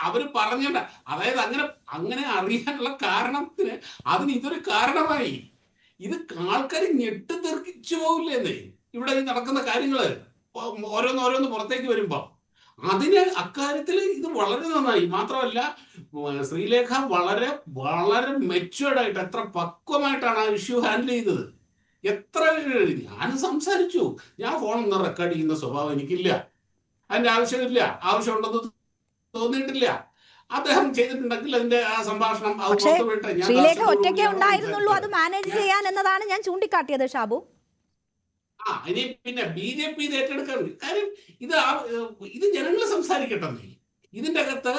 അവര് പറഞ്ഞ, അതായത് അങ്ങനെ അറിയാനുള്ള കാരണത്തിന് ഇതൊരു കാരണമായി. ഇത് ആൾക്കാർ ഞെട്ടിത്തെറിച്ചു പോകില്ലെന്നേ ഇവിടെ നടക്കുന്ന കാര്യങ്ങള് ഓരോന്നോരോന്ന് പുറത്തേക്ക് വരുമ്പോ. അക്കാര്യത്തിൽ ഇത് വളരെ നന്നായി. മാത്രമല്ല, ശ്രീലേഖ വളരെ വളരെ മെച്യൂർഡ് ആയിട്ട്, എത്ര പക്വമായിട്ടാണ് ആ ഇഷ്യൂ ഹാൻഡിൽ ചെയ്തത്. ഞാൻ സംസാരിച്ചു, ഞാൻ ഫോണൊന്നും റെക്കോർഡ് ചെയ്യുന്ന സ്വഭാവം എനിക്കില്ല, അതിന്റെ ആവശ്യമില്ല, ആവശ്യമുണ്ടെന്ന് തോന്നിയിട്ടില്ല. അദ്ദേഹം ചെയ്തിട്ടുണ്ടെങ്കിൽ അതിന്റെ ആ സംഭാഷണം ശ്രീലേഖ ഒറ്റയ്ക്കേ ഉണ്ടായിരുന്നുള്ളൂ അത് മാനേജ് ചെയ്യാൻ എന്നതാണ് ഞാൻ ചൂണ്ടിക്കാട്ടിയത്. ഷാബു, ഇനി പിന്നെ BJP ഇത് ഏറ്റെടുക്കാൻ കാര്യം ഇത് ജനങ്ങൾ സംസാരിക്കട്ടെ. ഇതിൻ്റെ അകത്ത്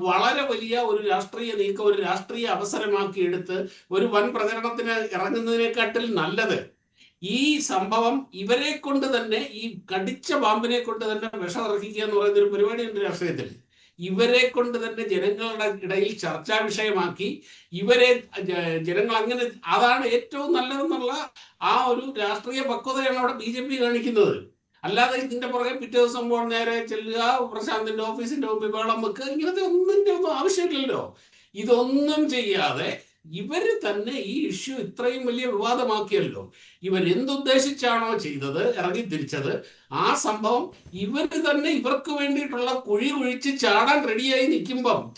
വളരെ വലിയ ഒരു രാഷ്ട്രീയ നീക്കം, ഒരു രാഷ്ട്രീയ അവസരമാക്കി എടുത്ത് ഒരു വൻ പ്രചരണത്തിന് ഇറങ്ങുന്നതിനെക്കാട്ടിൽ നല്ലത് ഈ സംഭവം ഇവരെ കൊണ്ട് തന്നെ, ഈ കടിച്ച പാമ്പിനെ കൊണ്ട് തന്നെ വിഷമിറക്കുക എന്ന് പറയുന്ന ഒരു പരിപാടിയുണ്ട് രാഷ്ട്രീയത്തിൽ. ഇവരെ കൊണ്ട് തന്നെ ജനങ്ങളുടെ ഇടയിൽ ചർച്ചാ വിഷയമാക്കി ജനങ്ങൾ അങ്ങനെ, അതാണ് ഏറ്റവും നല്ലതെന്നുള്ള ആ ഒരു രാഷ്ട്രീയ പക്വതയാണ് അവിടെ BJP കാണിക്കുന്നത്. അല്ലാതെ ഇതിന്റെ പുറകെ പിറ്റേ ദിവസം നേരെ ചെല്ലുക, പ്രശാന്തിന്റെ ഓഫീസിന്റെ മുമ്പിൽ വെള്ളം വെക്കുക, ഇങ്ങനത്തെ ഒന്നും ആവശ്യമില്ലല്ലോ. ഇതൊന്നും ചെയ്യാതെ ഇവര് തന്നെ ഈ ഇഷ്യൂ ഇത്രയും വലിയ വിവാദമാക്കിയല്ലോ. ഇവരെന്തുദ്ദേശിച്ചാണോ ചെയ്തത്, ഇറങ്ങി തിരിച്ചത്, ആ സംഭവം ഇവര് തന്നെ ഇവർക്ക് വേണ്ടിയിട്ടുള്ള കുഴി കുഴിച്ച് ചാടാൻ റെഡിയായി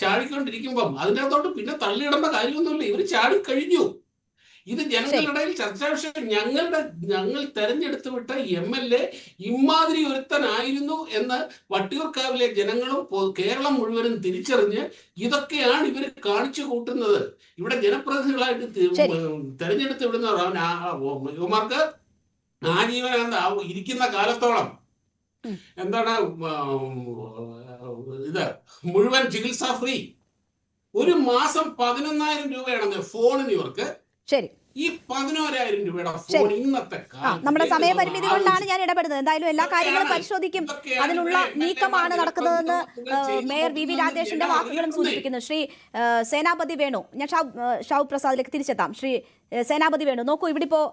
ചാടിക്കൊണ്ടിരിക്കുമ്പം അതിനകത്തോട്ട് പിന്നെ തള്ളിയിടേണ്ട കാര്യമൊന്നുമില്ല. ഇവര് ചാടിക്കഴിഞ്ഞു. ഇത് ജനങ്ങളുടെ ചർച്ചാ വിഷയം. ഞങ്ങൾ തെരഞ്ഞെടുത്ത് വിട്ട MLA ഇമാതിരി ഒരുത്തനായിരുന്നു എന്ന് വട്ടിയൂർക്കാവിലെ ജനങ്ങളും കേരളം മുഴുവനും തിരിച്ചറിഞ്ഞ് ഇതൊക്കെയാണ് ഇവർ കാണിച്ചു കൂട്ടുന്നത്. ഇവിടെ ജനപ്രതിനിധികളായിട്ട് തെരഞ്ഞെടുത്ത് വിടുന്നവർ ഇവന്മാർക്ക് ആജീവനാന്ത ഇരിക്കുന്ന കാലത്തോളം എന്താണ് ഇത് മുഴുവൻ ചികിത്സാ ഫ്രീ. ഒരു മാസം 11,000 രൂപയാണെന്ന് ഫോണിന് ഇവർക്ക്. ശരി, ഈ 11,000 രൂപയുടെ ഫോൺ ഇന്നത്തെ നമ്മുടെ സമയപരിമിതി കൊണ്ടാണ് ഞാൻ ഇടപെടുന്നത്. എന്തായാലും എല്ലാ കാര്യങ്ങളും പരിശോധിക്കും. അതിനുള്ള നീക്കമാണ് നടക്കുന്നതെന്ന് മേയർ വി രാജേഷിന്റെ വാക്കുകളും സൂചിപ്പിക്കുന്നു. ശ്രീ സേനാപതി വേണു, ഞാൻ ഷാവ് പ്രസാദിലേക്ക് തിരിച്ചെത്താം. ശ്രീ സേനാപതി വേണു, നോക്കൂ, ഇവിടെ ഇപ്പോൾ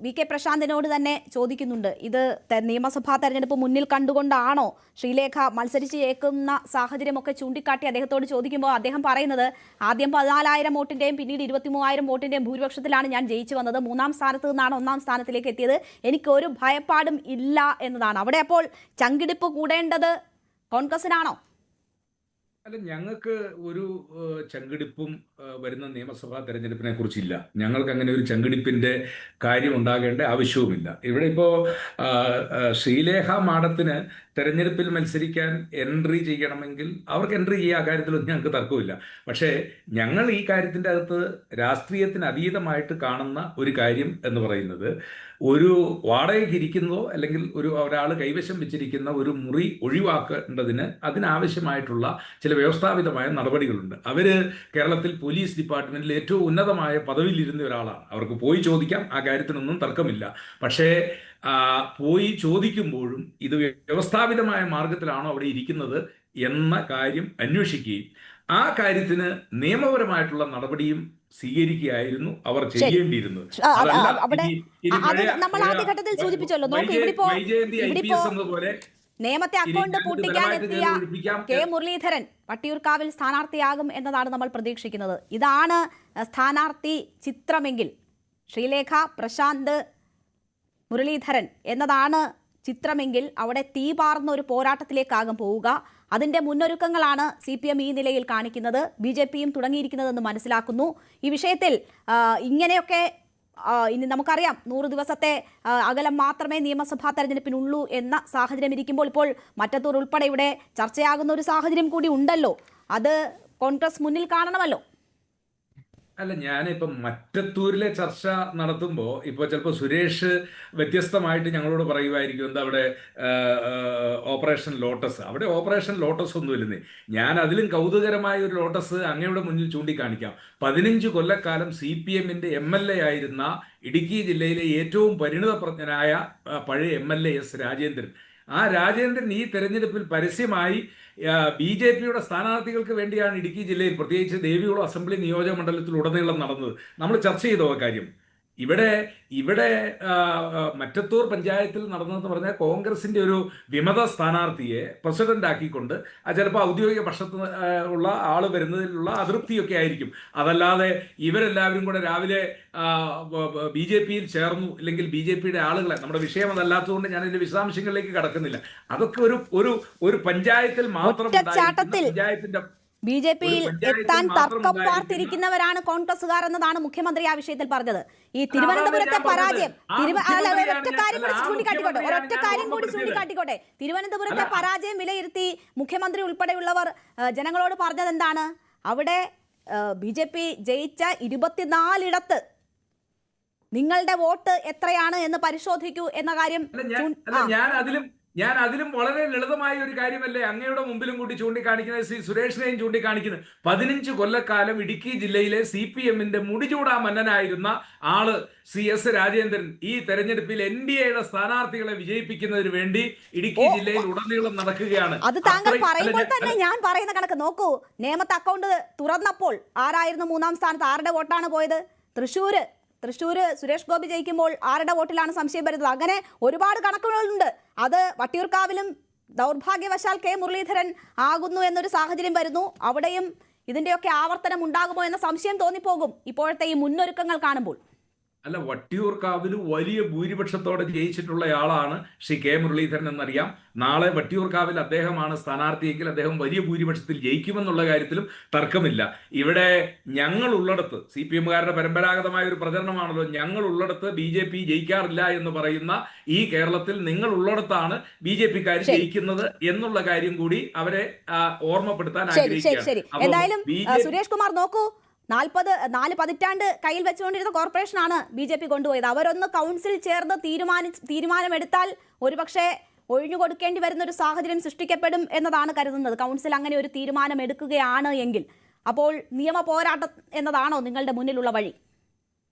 വി കെ പ്രശാന്തിനോട് തന്നെ ചോദിക്കുന്നുണ്ട്, ഇത് നിയമസഭാ തെരഞ്ഞെടുപ്പ് മുന്നിൽ കണ്ടുകൊണ്ടാണോ ശ്രീലേഖ മത്സരിച്ചേക്കുന്ന സാഹചര്യമൊക്കെ ചൂണ്ടിക്കാട്ടി അദ്ദേഹത്തോട് ചോദിക്കുമ്പോൾ അദ്ദേഹം പറയുന്നത്, ആദ്യം 14,000 വോട്ടിന്റെയും പിന്നീട് 23,000 വോട്ടിന്റെയും ഭൂരിപക്ഷത്തിലാണ് ഞാൻ ജയിച്ചു വന്നത്, 3ാം സ്ഥാനത്ത് നിന്നാണ് 1ാം സ്ഥാനത്തിലേക്ക് എത്തിയത്, എനിക്കൊരു ഭയപ്പാടും ഇല്ല എന്നതാണ്. അവിടെ അപ്പോൾ ചങ്കിടിപ്പ് കൂടേണ്ടത് കോൺഗ്രസിനാണോ? അല്ല, ഞങ്ങൾക്ക് ഒരു ചങ്കിടിപ്പും വരുന്ന നിയമസഭാ തെരഞ്ഞെടുപ്പിനെ കുറിച്ചില്ല. ഞങ്ങൾക്ക് അങ്ങനെ ഒരു ചങ്കിടിപ്പിന്റെ കാര്യം ഉണ്ടാകേണ്ട ആവശ്യവുമില്ല. ഇവിടെ ഇപ്പോൾ ശ്രീലേഖ മാഡത്തിന് തെരഞ്ഞെടുപ്പിൽ മത്സരിക്കാൻ എൻട്രി ചെയ്യണമെങ്കിൽ അവർക്ക് എൻട്രി ചെയ്യുക, ആ കാര്യത്തിലൊന്നും ഞങ്ങൾക്ക് തർക്കമില്ല. പക്ഷേ ഞങ്ങൾ ഈ കാര്യത്തിൻ്റെ അകത്ത് രാഷ്ട്രീയത്തിന് അതീതമായിട്ട് കാണുന്ന ഒരു കാര്യം എന്ന് പറയുന്നത്, ഒരു വാടകയ്ക്ക് ഇരിക്കുന്നതോ അല്ലെങ്കിൽ ഒരാൾ കൈവശം വെച്ചിരിക്കുന്ന ഒരു മുറി ഒഴിവാക്കേണ്ടതിന് അതിനാവശ്യമായിട്ടുള്ള ചില വ്യവസ്ഥാപിതമായ നടപടികളുണ്ട്. അവർ കേരളത്തിൽ പോലീസ് ഡിപ്പാർട്ട്മെന്റിൽ ഏറ്റവും ഉന്നതമായ പദവിയിലിരുന്ന ഒരാളാണ്. അവർക്ക് പോയി ചോദിക്കാം, ആ കാര്യത്തിനൊന്നും തർക്കമില്ല. പക്ഷേ പോയി ചോദിക്കുമ്പോഴും ഇത് വ്യവസ്ഥാപിതമായ മാർഗത്തിലാണോ അവിടെ ഇരിക്കുന്നത് എന്ന കാര്യം അന്വേഷിക്കുകയും ആ കാര്യത്തിന് നിയമപരമായിട്ടുള്ള നടപടിയും സ്വീകരിക്കുകയായിരുന്നു അവർ ചെയ്യേണ്ടിയിരുന്നത്. നിയമത്തെ അക്കൗണ്ട് പൂട്ടിക്കാനെത്തിയ കെ മുരളീധരൻ വട്ടിയൂർക്കാവിൽ സ്ഥാനാർത്ഥിയാകും എന്നതാണ് നമ്മൾ പ്രതീക്ഷിക്കുന്നത്. ഇതാണ് സ്ഥാനാർത്ഥി ചിത്രമെങ്കിൽ, ശ്രീലേഖ, പ്രശാന്ത്, മുരളീധരൻ എന്നതാണ് ചിത്രമെങ്കിൽ അവിടെ തീപാർന്ന ഒരു പോരാട്ടത്തിലേക്കാകും പോവുക. അതിന്റെ മുന്നൊരുക്കങ്ങളാണ് CPM ഈ നിലയിൽ കാണിക്കുന്നത്, BJPയും തുടങ്ങിയിരിക്കുന്നതെന്ന് മനസ്സിലാക്കുന്നു. ഈ വിഷയത്തിൽ ഇങ്ങനെയൊക്കെ ഇനി നമുക്കറിയാം 100 ദിവസത്തെ അകലം മാത്രമേ നിയമസഭാ തെരഞ്ഞെടുപ്പിനുള്ളൂ എന്ന സാഹചര്യം ഇരിക്കുമ്പോൾ ഇപ്പോൾ മറ്റത്തൂർ ഉൾപ്പെടെ ഇവിടെ ചർച്ചയാകുന്ന ഒരു സാഹചര്യം കൂടി ഉണ്ടല്ലോ. അത് കോൺഗ്രസ് മുന്നിൽ കാണണമല്ലോ. അല്ല, ഞാനിപ്പം മറ്റത്തൂരിലെ ചർച്ച നടത്തുമ്പോൾ ഇപ്പോൾ ചിലപ്പോൾ സുരേഷ് വ്യത്യസ്തമായിട്ട് ഞങ്ങളോട് പറയുമായിരിക്കും, എന്താ അവിടെ ഓപ്പറേഷൻ ലോട്ടസ്, അവിടെ ഓപ്പറേഷൻ ലോട്ടസ് ഒന്നുമില്ലെന്നേ. ഞാൻ അതിലും കൗതുകരമായ ഒരു ലോട്ടസ് അങ്ങയുടെ മുന്നിൽ ചൂണ്ടിക്കാണിക്കാം. 15 കൊല്ലക്കാലം CPMന്റെ MLA ആയിരുന്ന ഇടുക്കി ജില്ലയിലെ ഏറ്റവും പരിണിതപ്രജ്ഞനായ പഴയ MLA S. രാജേന്ദ്രൻ. ആ രാജേന്ദ്രൻ ഈ തെരഞ്ഞെടുപ്പിൽ പരസ്യമായി BJPയുടെ സ്ഥാനാർത്ഥികൾക്ക് വേണ്ടിയാണ് ഇടുക്കി ജില്ലയിൽ, പ്രത്യേകിച്ച് ദേവികുളം അസംബ്ലി നിയോജക മണ്ഡലത്തിലുടനീളം നടന്നത്. നമ്മൾ ചർച്ച ചെയ്തോ കാര്യം. ഇവിടെ മറ്റത്തൂർ പഞ്ചായത്തിൽ നടന്നതെന്ന് പറഞ്ഞാൽ കോൺഗ്രസിന്റെ ഒരു വിമത സ്ഥാനാർത്ഥിയെ പ്രസിഡന്റ് ആക്കിക്കൊണ്ട് ചിലപ്പോൾ ഔദ്യോഗിക പക്ഷത്ത് ഉള്ള ആള് വരുന്നതിലുള്ള അതൃപ്തിയൊക്കെ ആയിരിക്കും. അതല്ലാതെ ഇവരെല്ലാവരും കൂടെ രാവിലെ BJPയിൽ ചേർന്നു, അല്ലെങ്കിൽ BJPയുടെ ആളുകളെ, നമ്മുടെ വിഷയം അതല്ലാത്തതുകൊണ്ട് ഞാൻ ഇതിന്റെ വിശദാംശങ്ങളിലേക്ക് കടക്കുന്നില്ല. അതൊക്കെ ഒരു പഞ്ചായത്തിൽ മാത്രം പഞ്ചായത്തിന്റെ BJPയിൽ എത്താൻ തർക്കം പാർത്തിരിക്കുന്നവരാണ് കോൺഗ്രസുകാർ എന്നതാണ് മുഖ്യമന്ത്രി ആ വിഷയത്തിൽ പറഞ്ഞത്. ഈ തിരുവനന്തപുരത്തെ പരാജയം, ഒരൊറ്റ കാര്യം കൂടി ചൂണ്ടിക്കാട്ടിക്കോട്ടെ. തിരുവനന്തപുരത്തെ പരാജയം വിലയിരുത്തി മുഖ്യമന്ത്രി ഉൾപ്പെടെയുള്ളവർ ജനങ്ങളോട് പറഞ്ഞത് എന്താണ്? അവിടെ BJP ജയിച്ച 24 നിങ്ങളുടെ വോട്ട് എത്രയാണ് എന്ന് പരിശോധിക്കൂ എന്ന കാര്യം. ഞാൻ അതിലും വളരെ ലളിതമായ ഒരു കാര്യമല്ലേ അങ്ങയുടെ മുമ്പിലും കൂടി ചൂണ്ടിക്കാണിക്കുന്നത്, ശ്രീ സുരേഷിനെയും ചൂണ്ടിക്കാണിക്കുന്നത്. 15 കൊല്ലക്കാലം ഇടുക്കി ജില്ലയിലെ CPMന്റെ മുടിചൂടാ മന്നനായിരുന്ന ആള് ശ്രീ S. രാജേന്ദ്രൻ ഈ തെരഞ്ഞെടുപ്പിൽ NDAയുടെ സ്ഥാനാർത്ഥികളെ വിജയിപ്പിക്കുന്നതിന് വേണ്ടി ഇടുക്കി ജില്ലയിൽ ഉടനീളം നടക്കുകയാണ്. അത് താങ്കൾ പറയുമ്പോൾ തന്നെ ഞാൻ പറയുന്ന കണക്ക് നോക്കൂ. നേമത്ത് അക്കൗണ്ട് തുറന്നപ്പോൾ ആരായിരുന്നു 3ാം സ്ഥാനത്ത്? ആരുടെ വോട്ടാണ് പോയത്? തൃശ്ശൂര് സുരേഷ് ഗോപി ജയിക്കുമ്പോൾ ആരുടെ വോട്ടിലാണ് സംശയം വരുന്നത്? അങ്ങനെ ഒരുപാട് കണക്കുകളുണ്ട്. അത് വട്ടിയൂർക്കാവിലും ദൗർഭാഗ്യവശാൽ കെ മുരളീധരൻ ആകുന്നു എന്നൊരു സാഹചര്യം വരുന്നു. അവിടെയും ഇതിന്റെയൊക്കെ ആവർത്തനം ഉണ്ടാകുമോ എന്ന സംശയം തോന്നിപ്പോകും ഇപ്പോഴത്തെ ഈ മുന്നൊരുക്കങ്ങൾ കാണുമ്പോൾ. അല്ല, വട്ടിയൂർക്കാവിൽ വലിയ ഭൂരിപക്ഷത്തോടെ ജയിച്ചിട്ടുള്ള ആളാണ് ശ്രീ കെ മുരളീധരൻ എന്നറിയാം. നാളെ വട്ടിയൂർക്കാവിൽ അദ്ദേഹമാണ് സ്ഥാനാർത്ഥിയെങ്കിൽ അദ്ദേഹം വലിയ ഭൂരിപക്ഷത്തിൽ ജയിക്കുമെന്നുള്ള കാര്യത്തിലും തർക്കമില്ല. ഇവിടെ ഞങ്ങൾ ഉള്ളിടത്ത്, CPMകാരുടെ പരമ്പരാഗതമായ ഒരു പ്രചരണമാണല്ലോ, ഞങ്ങൾ ഉള്ളിടത്ത് BJP ജയിക്കാറില്ല എന്ന് പറയുന്ന ഈ കേരളത്തിൽ നിങ്ങൾ ഉള്ളിടത്താണ് BJPക്കാർ ജയിക്കുന്നത് എന്നുള്ള കാര്യം കൂടി അവരെ ഓർമ്മപ്പെടുത്താൻ ആഗ്രഹിക്കുകയാണ്. എന്തായാലും സുരേഷ് കുമാർ നോക്കൂ, 4 പതിറ്റാണ്ട് കയ്യിൽ വെച്ചുകൊണ്ടിരുന്ന കോർപ്പറേഷനാണ് BJP കൊണ്ടുപോയത്. അവരൊന്ന് കൗൺസിൽ ചേർന്ന് തീരുമാനമെടുത്താൽ ഒരുപക്ഷെ ഒഴിഞ്ഞുകൊടുക്കേണ്ടി വരുന്ന ഒരു സാഹചര്യം സൃഷ്ടിക്കപ്പെടും എന്നതാണ് കരുതുന്നത്. കൗൺസിൽ അങ്ങനെ ഒരു തീരുമാനം എടുക്കുകയാണ് എങ്കിൽ അപ്പോൾ നിയമ പോരാട്ടം എന്നതാണോ നിങ്ങളുടെ മുന്നിലുള്ള വഴി?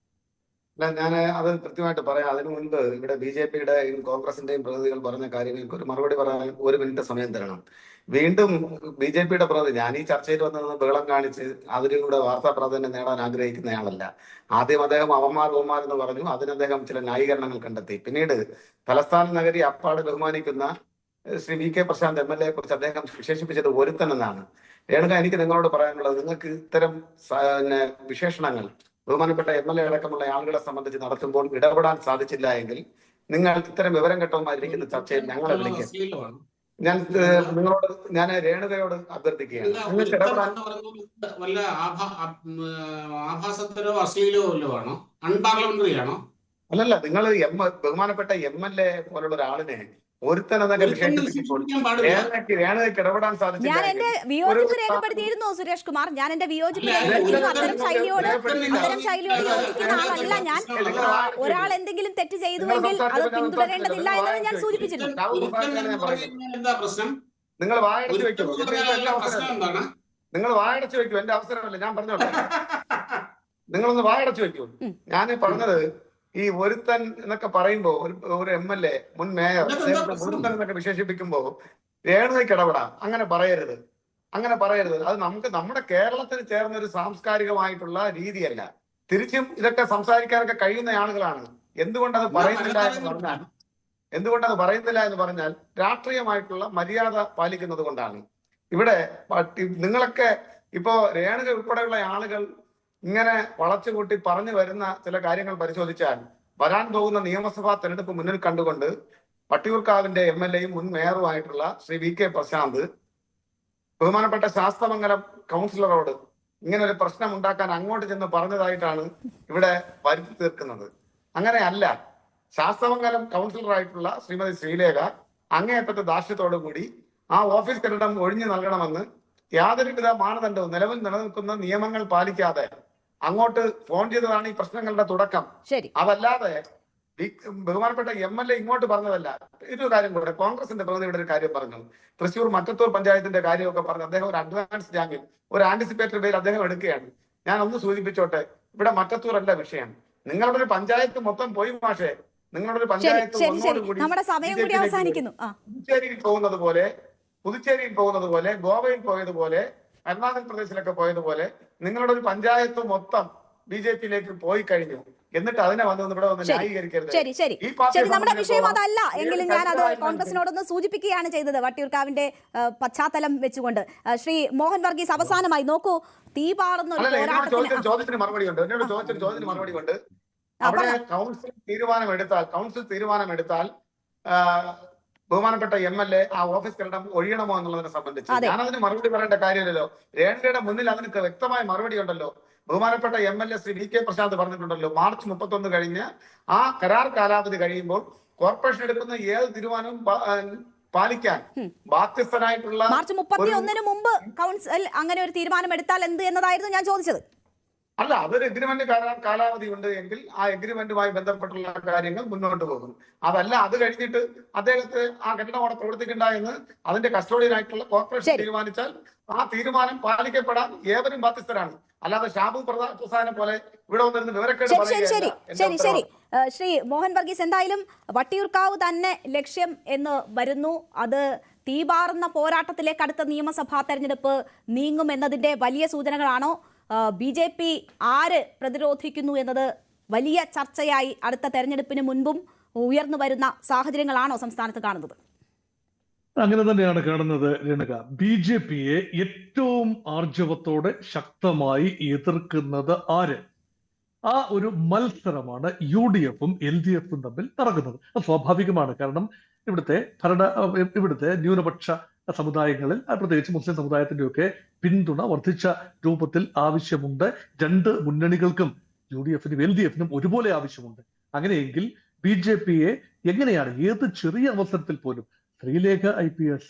അല്ല, ഞാൻ അത് കൃത്യമായിട്ട് പറയാം. അതിനു മുൻപ് ഇവിടെ BJP-യുടെയും കോൺഗ്രസിന്റെയും പ്രതിനിധികൾ പറഞ്ഞ കാര്യങ്ങൾക്ക് ഒരു മറുപടി പറയാൻ 1 മിനിറ്റ് സമയം തരണം. വീണ്ടും BJP-യുടെ പ്രതിനിധി, ഞാൻ ഈ ചർച്ചയിൽ വന്ന് ബഹളം കാണിച്ച് അതിലൂടെ വാർത്താ പ്രാധാന്യം നേടാൻ ആഗ്രഹിക്കുന്നയാളല്ല. ആദ്യം അദ്ദേഹം അവന്മാർ എന്ന് പറഞ്ഞു. അതിന് അദ്ദേഹം ചില ന്യായീകരണങ്ങൾ കണ്ടെത്തി. പിന്നീട് തലസ്ഥാന നഗരി അപ്പാട് ബഹുമാനിക്കുന്ന ശ്രീ VK പ്രശാന്ത് MLA കുറിച്ച് അദ്ദേഹം വിശേഷിപ്പിച്ചത് ഒരുത്തൻ എന്നാണ്. രേണുക, എനിക്ക് നിങ്ങളോട് പറയാനുള്ളത്, നിങ്ങൾക്ക് ഇത്തരം വിശേഷണങ്ങൾ ബഹുമാനപ്പെട്ട MLA അടക്കമുള്ള ആളുകളെ സംബന്ധിച്ച് നടത്തുമ്പോൾ ഇടപെടാൻ സാധിച്ചില്ല എങ്കിൽ നിങ്ങൾ ഇത്തരം വിവരം കെട്ടവന്മാരിക്കുന്ന ചർച്ചയിൽ ഞങ്ങളെ വിളിക്കും. ഞാൻ രേണുകയോട് അഭ്യർത്ഥിക്കുകയാണ്, നിങ്ങൾക്ക് ഇടപെടാൻ. വല്ല ആഭാസത്തരോ അശ്ലീലോ വല്ലോ ആണോ? അൺപാർലമെന്ററി ആണോ? അല്ലല്ല, നിങ്ങൾ ബഹുമാനപ്പെട്ട MLA പോലുള്ള ഒരാളിനെ ഒരുത്തനെന്നൊക്കെ വിശേഷിപ്പിക്കുമ്പോൾ രേണുകയ്ക്ക് ഇടപെടാൻ സാധിച്ചില്ല. ഞാൻ എന്റെ വിയോജിപ്പ് രേഖപ്പെടുത്തിയിരുന്നു സുരേഷ് കുമാർ. ഞാൻ എന്റെ വിയോജിപ്പ് രേഖപ്പെടുത്തിയിരുന്നു. അത്തരം ശൈലിയോട് യോജിക്കുന്ന ആളല്ല ഞാൻ. ഒരാൾ എന്തെങ്കിലും തെറ്റ് ചെയ്തുവെങ്കിൽ അത് പിന്തുടരേണ്ടതില്ല എന്നത് ഞാൻ സൂചിപ്പിച്ചിട്ടുണ്ട്. എന്താ പ്രശ്നം? നിങ്ങൾ വായടച്ചു വെക്കൂ. നിങ്ങൾ വായടച്ചു വെക്കൂ. എന്റെ അവസരമല്ല, ഞാൻ പറഞ്ഞോളൂ. നിങ്ങളൊന്ന് വായടച്ചു വെക്കൂ. ഞാൻ പറഞ്ഞത്, ഈ ഒരുത്തൻ എന്നൊക്കെ പറയുമ്പോ ഒരു MLA, മുൻ മേയർ ഒരുത്തൻ എന്നൊക്കെ വിശേഷിപ്പിക്കുമ്പോ രേണുകയ്ക്ക് ഇടപെടാം. അങ്ങനെ പറയരുത്. അത് നമ്മുടെ കേരളത്തിന് ചേർന്ന ഒരു സാംസ്കാരികമായിട്ടുള്ള രീതിയല്ല. തിരിച്ചും ഇതൊക്കെ സംസാരിക്കാനൊക്കെ കഴിയുന്ന ആളുകളാണ്. എന്തുകൊണ്ടത് പറയുന്നില്ല എന്ന് പറഞ്ഞാൽ രാഷ്ട്രീയമായിട്ടുള്ള മര്യാദ പാലിക്കുന്നത് കൊണ്ടാണ്. ഇവിടെ നിങ്ങളൊക്കെ ഇപ്പോ രേണുക ഉൾപ്പെടെയുള്ള ആളുകൾ ഇങ്ങനെ വളച്ചുകൂട്ടി പറഞ്ഞു വരുന്ന ചില കാര്യങ്ങൾ പരിശോധിച്ചാൽ, വരാൻ പോകുന്ന നിയമസഭാ തെരഞ്ഞെടുപ്പ് മുന്നിൽ കണ്ടുകൊണ്ട് വട്ടിയൂർക്കാവിന്റെ MLA-യും മുൻ മേയറുമായിട്ടുള്ള ശ്രീ VK പ്രശാന്ത് ബഹുമാനപ്പെട്ട ശാസ്തമംഗലം കൗൺസിലറോട് ഇങ്ങനെ ഒരു പ്രശ്നം ഉണ്ടാക്കാൻ അങ്ങോട്ട് ചെന്ന് പറഞ്ഞതായിട്ടാണ് ഇവിടെ വരുത്തി തീർക്കുന്നത്. അങ്ങനെയല്ല. ശാസ്തമംഗലം കൗൺസിലറായിട്ടുള്ള ശ്രീമതി ശ്രീലേഖ അങ്ങേയറ്റത്തെ ദാർഷ്ട്യത്തോടു കൂടി ആ ഓഫീസ് കെട്ടിടം ഒഴിഞ്ഞു നൽകണമെന്ന് യാതൊരുവിധ മാനദണ്ഡവും നിലവിൽ നിലനിൽക്കുന്ന നിയമങ്ങൾ പാലിക്കാതെ അങ്ങോട്ട് ഫോൺ ചെയ്തതാണ് ഈ പ്രശ്നങ്ങളുടെ തുടക്കം. അതല്ലാതെ ബഹുമാനപ്പെട്ട MLA ഇങ്ങോട്ട് പറഞ്ഞതല്ല. ഇതൊരു കാര്യം കൂടെ, കോൺഗ്രസിന്റെ പ്രതിനിധിയുടെ ഒരു കാര്യം പറഞ്ഞു. തൃശ്ശൂർ മറ്റത്തൂർ പഞ്ചായത്തിന്റെ കാര്യമൊക്കെ പറഞ്ഞു. അദ്ദേഹം ഒരു അഡ്വാൻസ് ജാമ്യം, ഒരു ആന്റിസിപ്പേറ്ററി ബെയിൽ അദ്ദേഹം എടുക്കുകയാണ്. ഞാൻ ഒന്ന് സൂചിപ്പിച്ചോട്ടെ, ഇവിടെ മറ്റത്തൂർ അല്ല വിഷയം. നിങ്ങളുടെ ഒരു പഞ്ചായത്ത് മൊത്തം പോയി മാഷേ. നിങ്ങളുടെ ഒരു പഞ്ചായത്ത് പുതുച്ചേരിയിൽ പോകുന്നത് പോലെ ഗോവയിൽ പോയതുപോലെ അരുണാചൽ പ്രദേശിലൊക്കെ പോയതുപോലെ നിങ്ങളുടെ ഒരു പഞ്ചായത്ത് മൊത്തം BJP-യിലേക്ക് പോയി കഴിഞ്ഞു. എന്നിട്ട് അതിനെ ഇവിടെ വന്ന് ന്യായീകരിക്കരുത്. ശരി, നമ്മുടെ വിഷയം അതല്ല എങ്കിലും ഞാൻ അത് കോൺഗ്രസിനോടൊന്ന് സൂചിപ്പിക്കുകയാണ് ചെയ്തത്, വട്ടിയൂർക്കാവിന്റെ പശ്ചാത്തലം വെച്ചുകൊണ്ട്. ശ്രീ മോഹൻ വർഗീസ്, അവസാനമായി നോക്കൂ, തീ പാറുന്ന ചോദ്യത്തിന് മറുപടി കൊണ്ട് അവിടെ കൗൺസിൽ തീരുമാനമെടുത്താൽ ബഹുമാനപ്പെട്ട MLA ആ ഓഫീസ് കെട്ടിടം ഒഴിയണമോ എന്നുള്ളതിനെ സംബന്ധിച്ച് ഞാനതിന് മറുപടി പറയേണ്ട കാര്യമില്ലല്ലോ. രേണുകയുടെ മുന്നിൽ അതിന് വ്യക്തമായ മറുപടി ഉണ്ടല്ലോ. ബഹുമാനപ്പെട്ട MLA ശ്രീ VK പ്രശാന്ത് പറഞ്ഞിട്ടുണ്ടല്ലോ, മാർച്ച് 31 കഴിഞ്ഞ് ആ കരാർ കാലാവധി കഴിയുമ്പോൾ കോർപ്പറേഷൻ എടുക്കുന്ന ഏത് തീരുമാനവും പാലിക്കാൻ ബാധ്യസ്ഥനായിട്ടുള്ള. മാർച്ച് 31 മുമ്പ് കൗൺസിൽ അങ്ങനെ ഒരു തീരുമാനം എടുത്താൽ എന്ത് എന്നതായിരുന്നു ഞാൻ ചോദിച്ചത്. അല്ല, അതൊരു എഗ്രിമെന്റ് കാലാവധി ഉണ്ട് എങ്കിൽ ആ എഗ്രിമെന്റുമായി ബന്ധപ്പെട്ടുള്ള കാര്യങ്ങൾ മുന്നോട്ട് പോകും. അതല്ല, അത് കഴിഞ്ഞിട്ട് അദ്ദേഹത്തെ ആ കെട്ടിടം അവിടെ പ്രവർത്തിക്കണ്ട എന്ന് അതിന്റെ കസ്റ്റോഡിയനായിട്ടുള്ള കോർപ്പറേഷൻ തീരുമാനിച്ചാൽ ആ തീരുമാനം പാലിക്കപ്പെടാൻ ഏവരും ബാധ്യസ്ഥരാണ്. അല്ലാതെ ഷാബു പ്രസാദിനെ പോലെ ഇവിടെ വന്നിരുന്ന് വിവരക്കേട്. ശരി, ശ്രീ മോഹൻ വർഗീസ്, എന്തായാലും വട്ടിയൂർക്കാവ് തന്നെ ലക്ഷ്യം എന്ന് വരുന്നു. അത് തീപാറുന്ന പോരാട്ടത്തിലേക്ക് അടുത്ത നിയമസഭാ തെരഞ്ഞെടുപ്പ് നീങ്ങും എന്നതിന്റെ വലിയ സൂചനകളാണോ? BJP ആര് പ്രതിരോധിക്കുന്നു എന്നത് വലിയ ചർച്ചയായി അടുത്ത തെരഞ്ഞെടുപ്പിന് മുൻപും ഉയർന്നു വരുന്ന സാഹചര്യങ്ങളാണോ സംസ്ഥാനത്ത് കാണുന്നത്? അങ്ങനെ തന്നെയാണ് കാണുന്നത് രേണുക. BJP-യെ ഏറ്റവും ആർജവത്തോടെ ശക്തമായി എതിർക്കുന്നത് ആര്? ആ ഒരു മത്സരമാണ് UDF-ഉം LDF-ഉം തമ്മിൽ നടക്കുന്നത്. അത് സ്വാഭാവികമാണ്. കാരണം ഇവിടുത്തെ ന്യൂനപക്ഷ സമുദായങ്ങളിൽ, പ്രത്യേകിച്ച് മുസ്ലിം സമുദായത്തിന്റെയൊക്കെ പിന്തുണ വർദ്ധിച്ച രൂപത്തിൽ ആവശ്യമുണ്ട്. രണ്ട് മുന്നണികൾക്കും, UDF-നും LDF-നും ഒരുപോലെ ആവശ്യമുണ്ട്. അങ്ങനെയെങ്കിൽ BJP-യെ എങ്ങനെയാണ് ഏത് ചെറിയ അവസരത്തിൽ പോലും ശ്രീലേഖ IPS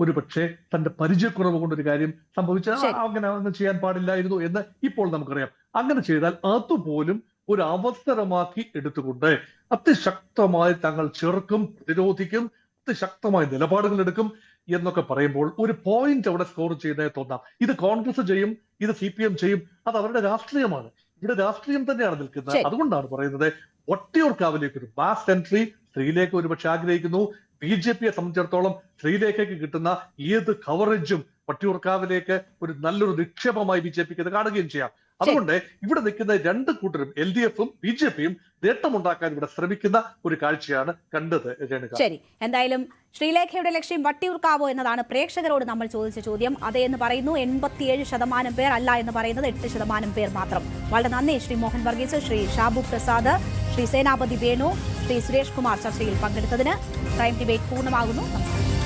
ഒരു പക്ഷേ തന്റെ പരിചയക്കുറവ് കൊണ്ടൊരു കാര്യം സംഭവിച്ചാൽ അങ്ങനെ ചെയ്യാൻ പാടില്ലായിരുന്നു എന്ന് ഇപ്പോൾ നമുക്കറിയാം. അങ്ങനെ ചെയ്താൽ അതുപോലും ഒരു അവസരമാക്കി എടുത്തുകൊണ്ട് അതിശക്തമായി തങ്ങൾ ചെറുക്കും, പ്രതിരോധിക്കും, അതിശക്തമായ നിലപാടുകൾ എടുക്കും എന്നൊക്കെ പറയുമ്പോൾ ഒരു പോയിന്റ് അവിടെ സ്കോർ ചെയ്തേ തോന്നാം. ഇത് കോൺഗ്രസ് ചെയ്യും, ഇത് CPM ചെയ്യും, അത് അവരുടെ രാഷ്ട്രീയമാണ്. ഇവിടെ രാഷ്ട്രീയം തന്നെയാണ് നിൽക്കുന്നത്. അതുകൊണ്ടാണ് പറയുന്നത് വട്ടിയൂർക്കാവിലേക്ക് ഒരു മാസ് എൻട്രി ശ്രീലേഖ ഒരുപക്ഷെ ആഗ്രഹിക്കുന്നു. BJPയെ സംബന്ധിച്ചിടത്തോളം ശ്രീലേഖയ്ക്ക് കിട്ടുന്ന ഏത് കവറേജും വട്ടിയൂർക്കാവിലേക്ക് ഒരു നല്ലൊരു നിക്ഷേപമായി BJPക്ക് ഇത് കാണുകയും ചെയ്യാം. അതുകൊണ്ട് ഇവിടെ നിൽക്കുന്ന രണ്ട് കൂട്ടരും LDFും BJPയും നേട്ടമുണ്ടാക്കാൻ ഇവിടെ ശ്രമിക്കുന്ന ഒരു കാഴ്ചയാണ് കണ്ടത്. ശരി, എന്തായാലും ശ്രീലേഖയുടെ ലക്ഷ്യം വട്ടിയൂർക്കാവോ എന്നതാണ് പ്രേക്ഷകരോട് നമ്മൾ ചോദിച്ച ചോദ്യം. അതേ എന്ന് പറയുന്നു 87% പേർ, അല്ല എന്ന് പറയുന്നത് 8% പേർ മാത്രം. വളരെ നന്ദി ശ്രീ മോഹൻ വർഗീസ്, ശ്രീ ഷാബു പ്രസാദ്, ശ്രീ സേനാപതി വേണു, ശ്രീ സുരേഷ് കുമാർ ചർച്ചയിൽ പങ്കെടുത്തതിന്. പ്രൈം ഡിബേറ്റ് പൂർണ്ണമാകുന്നു. നമസ്കാരം.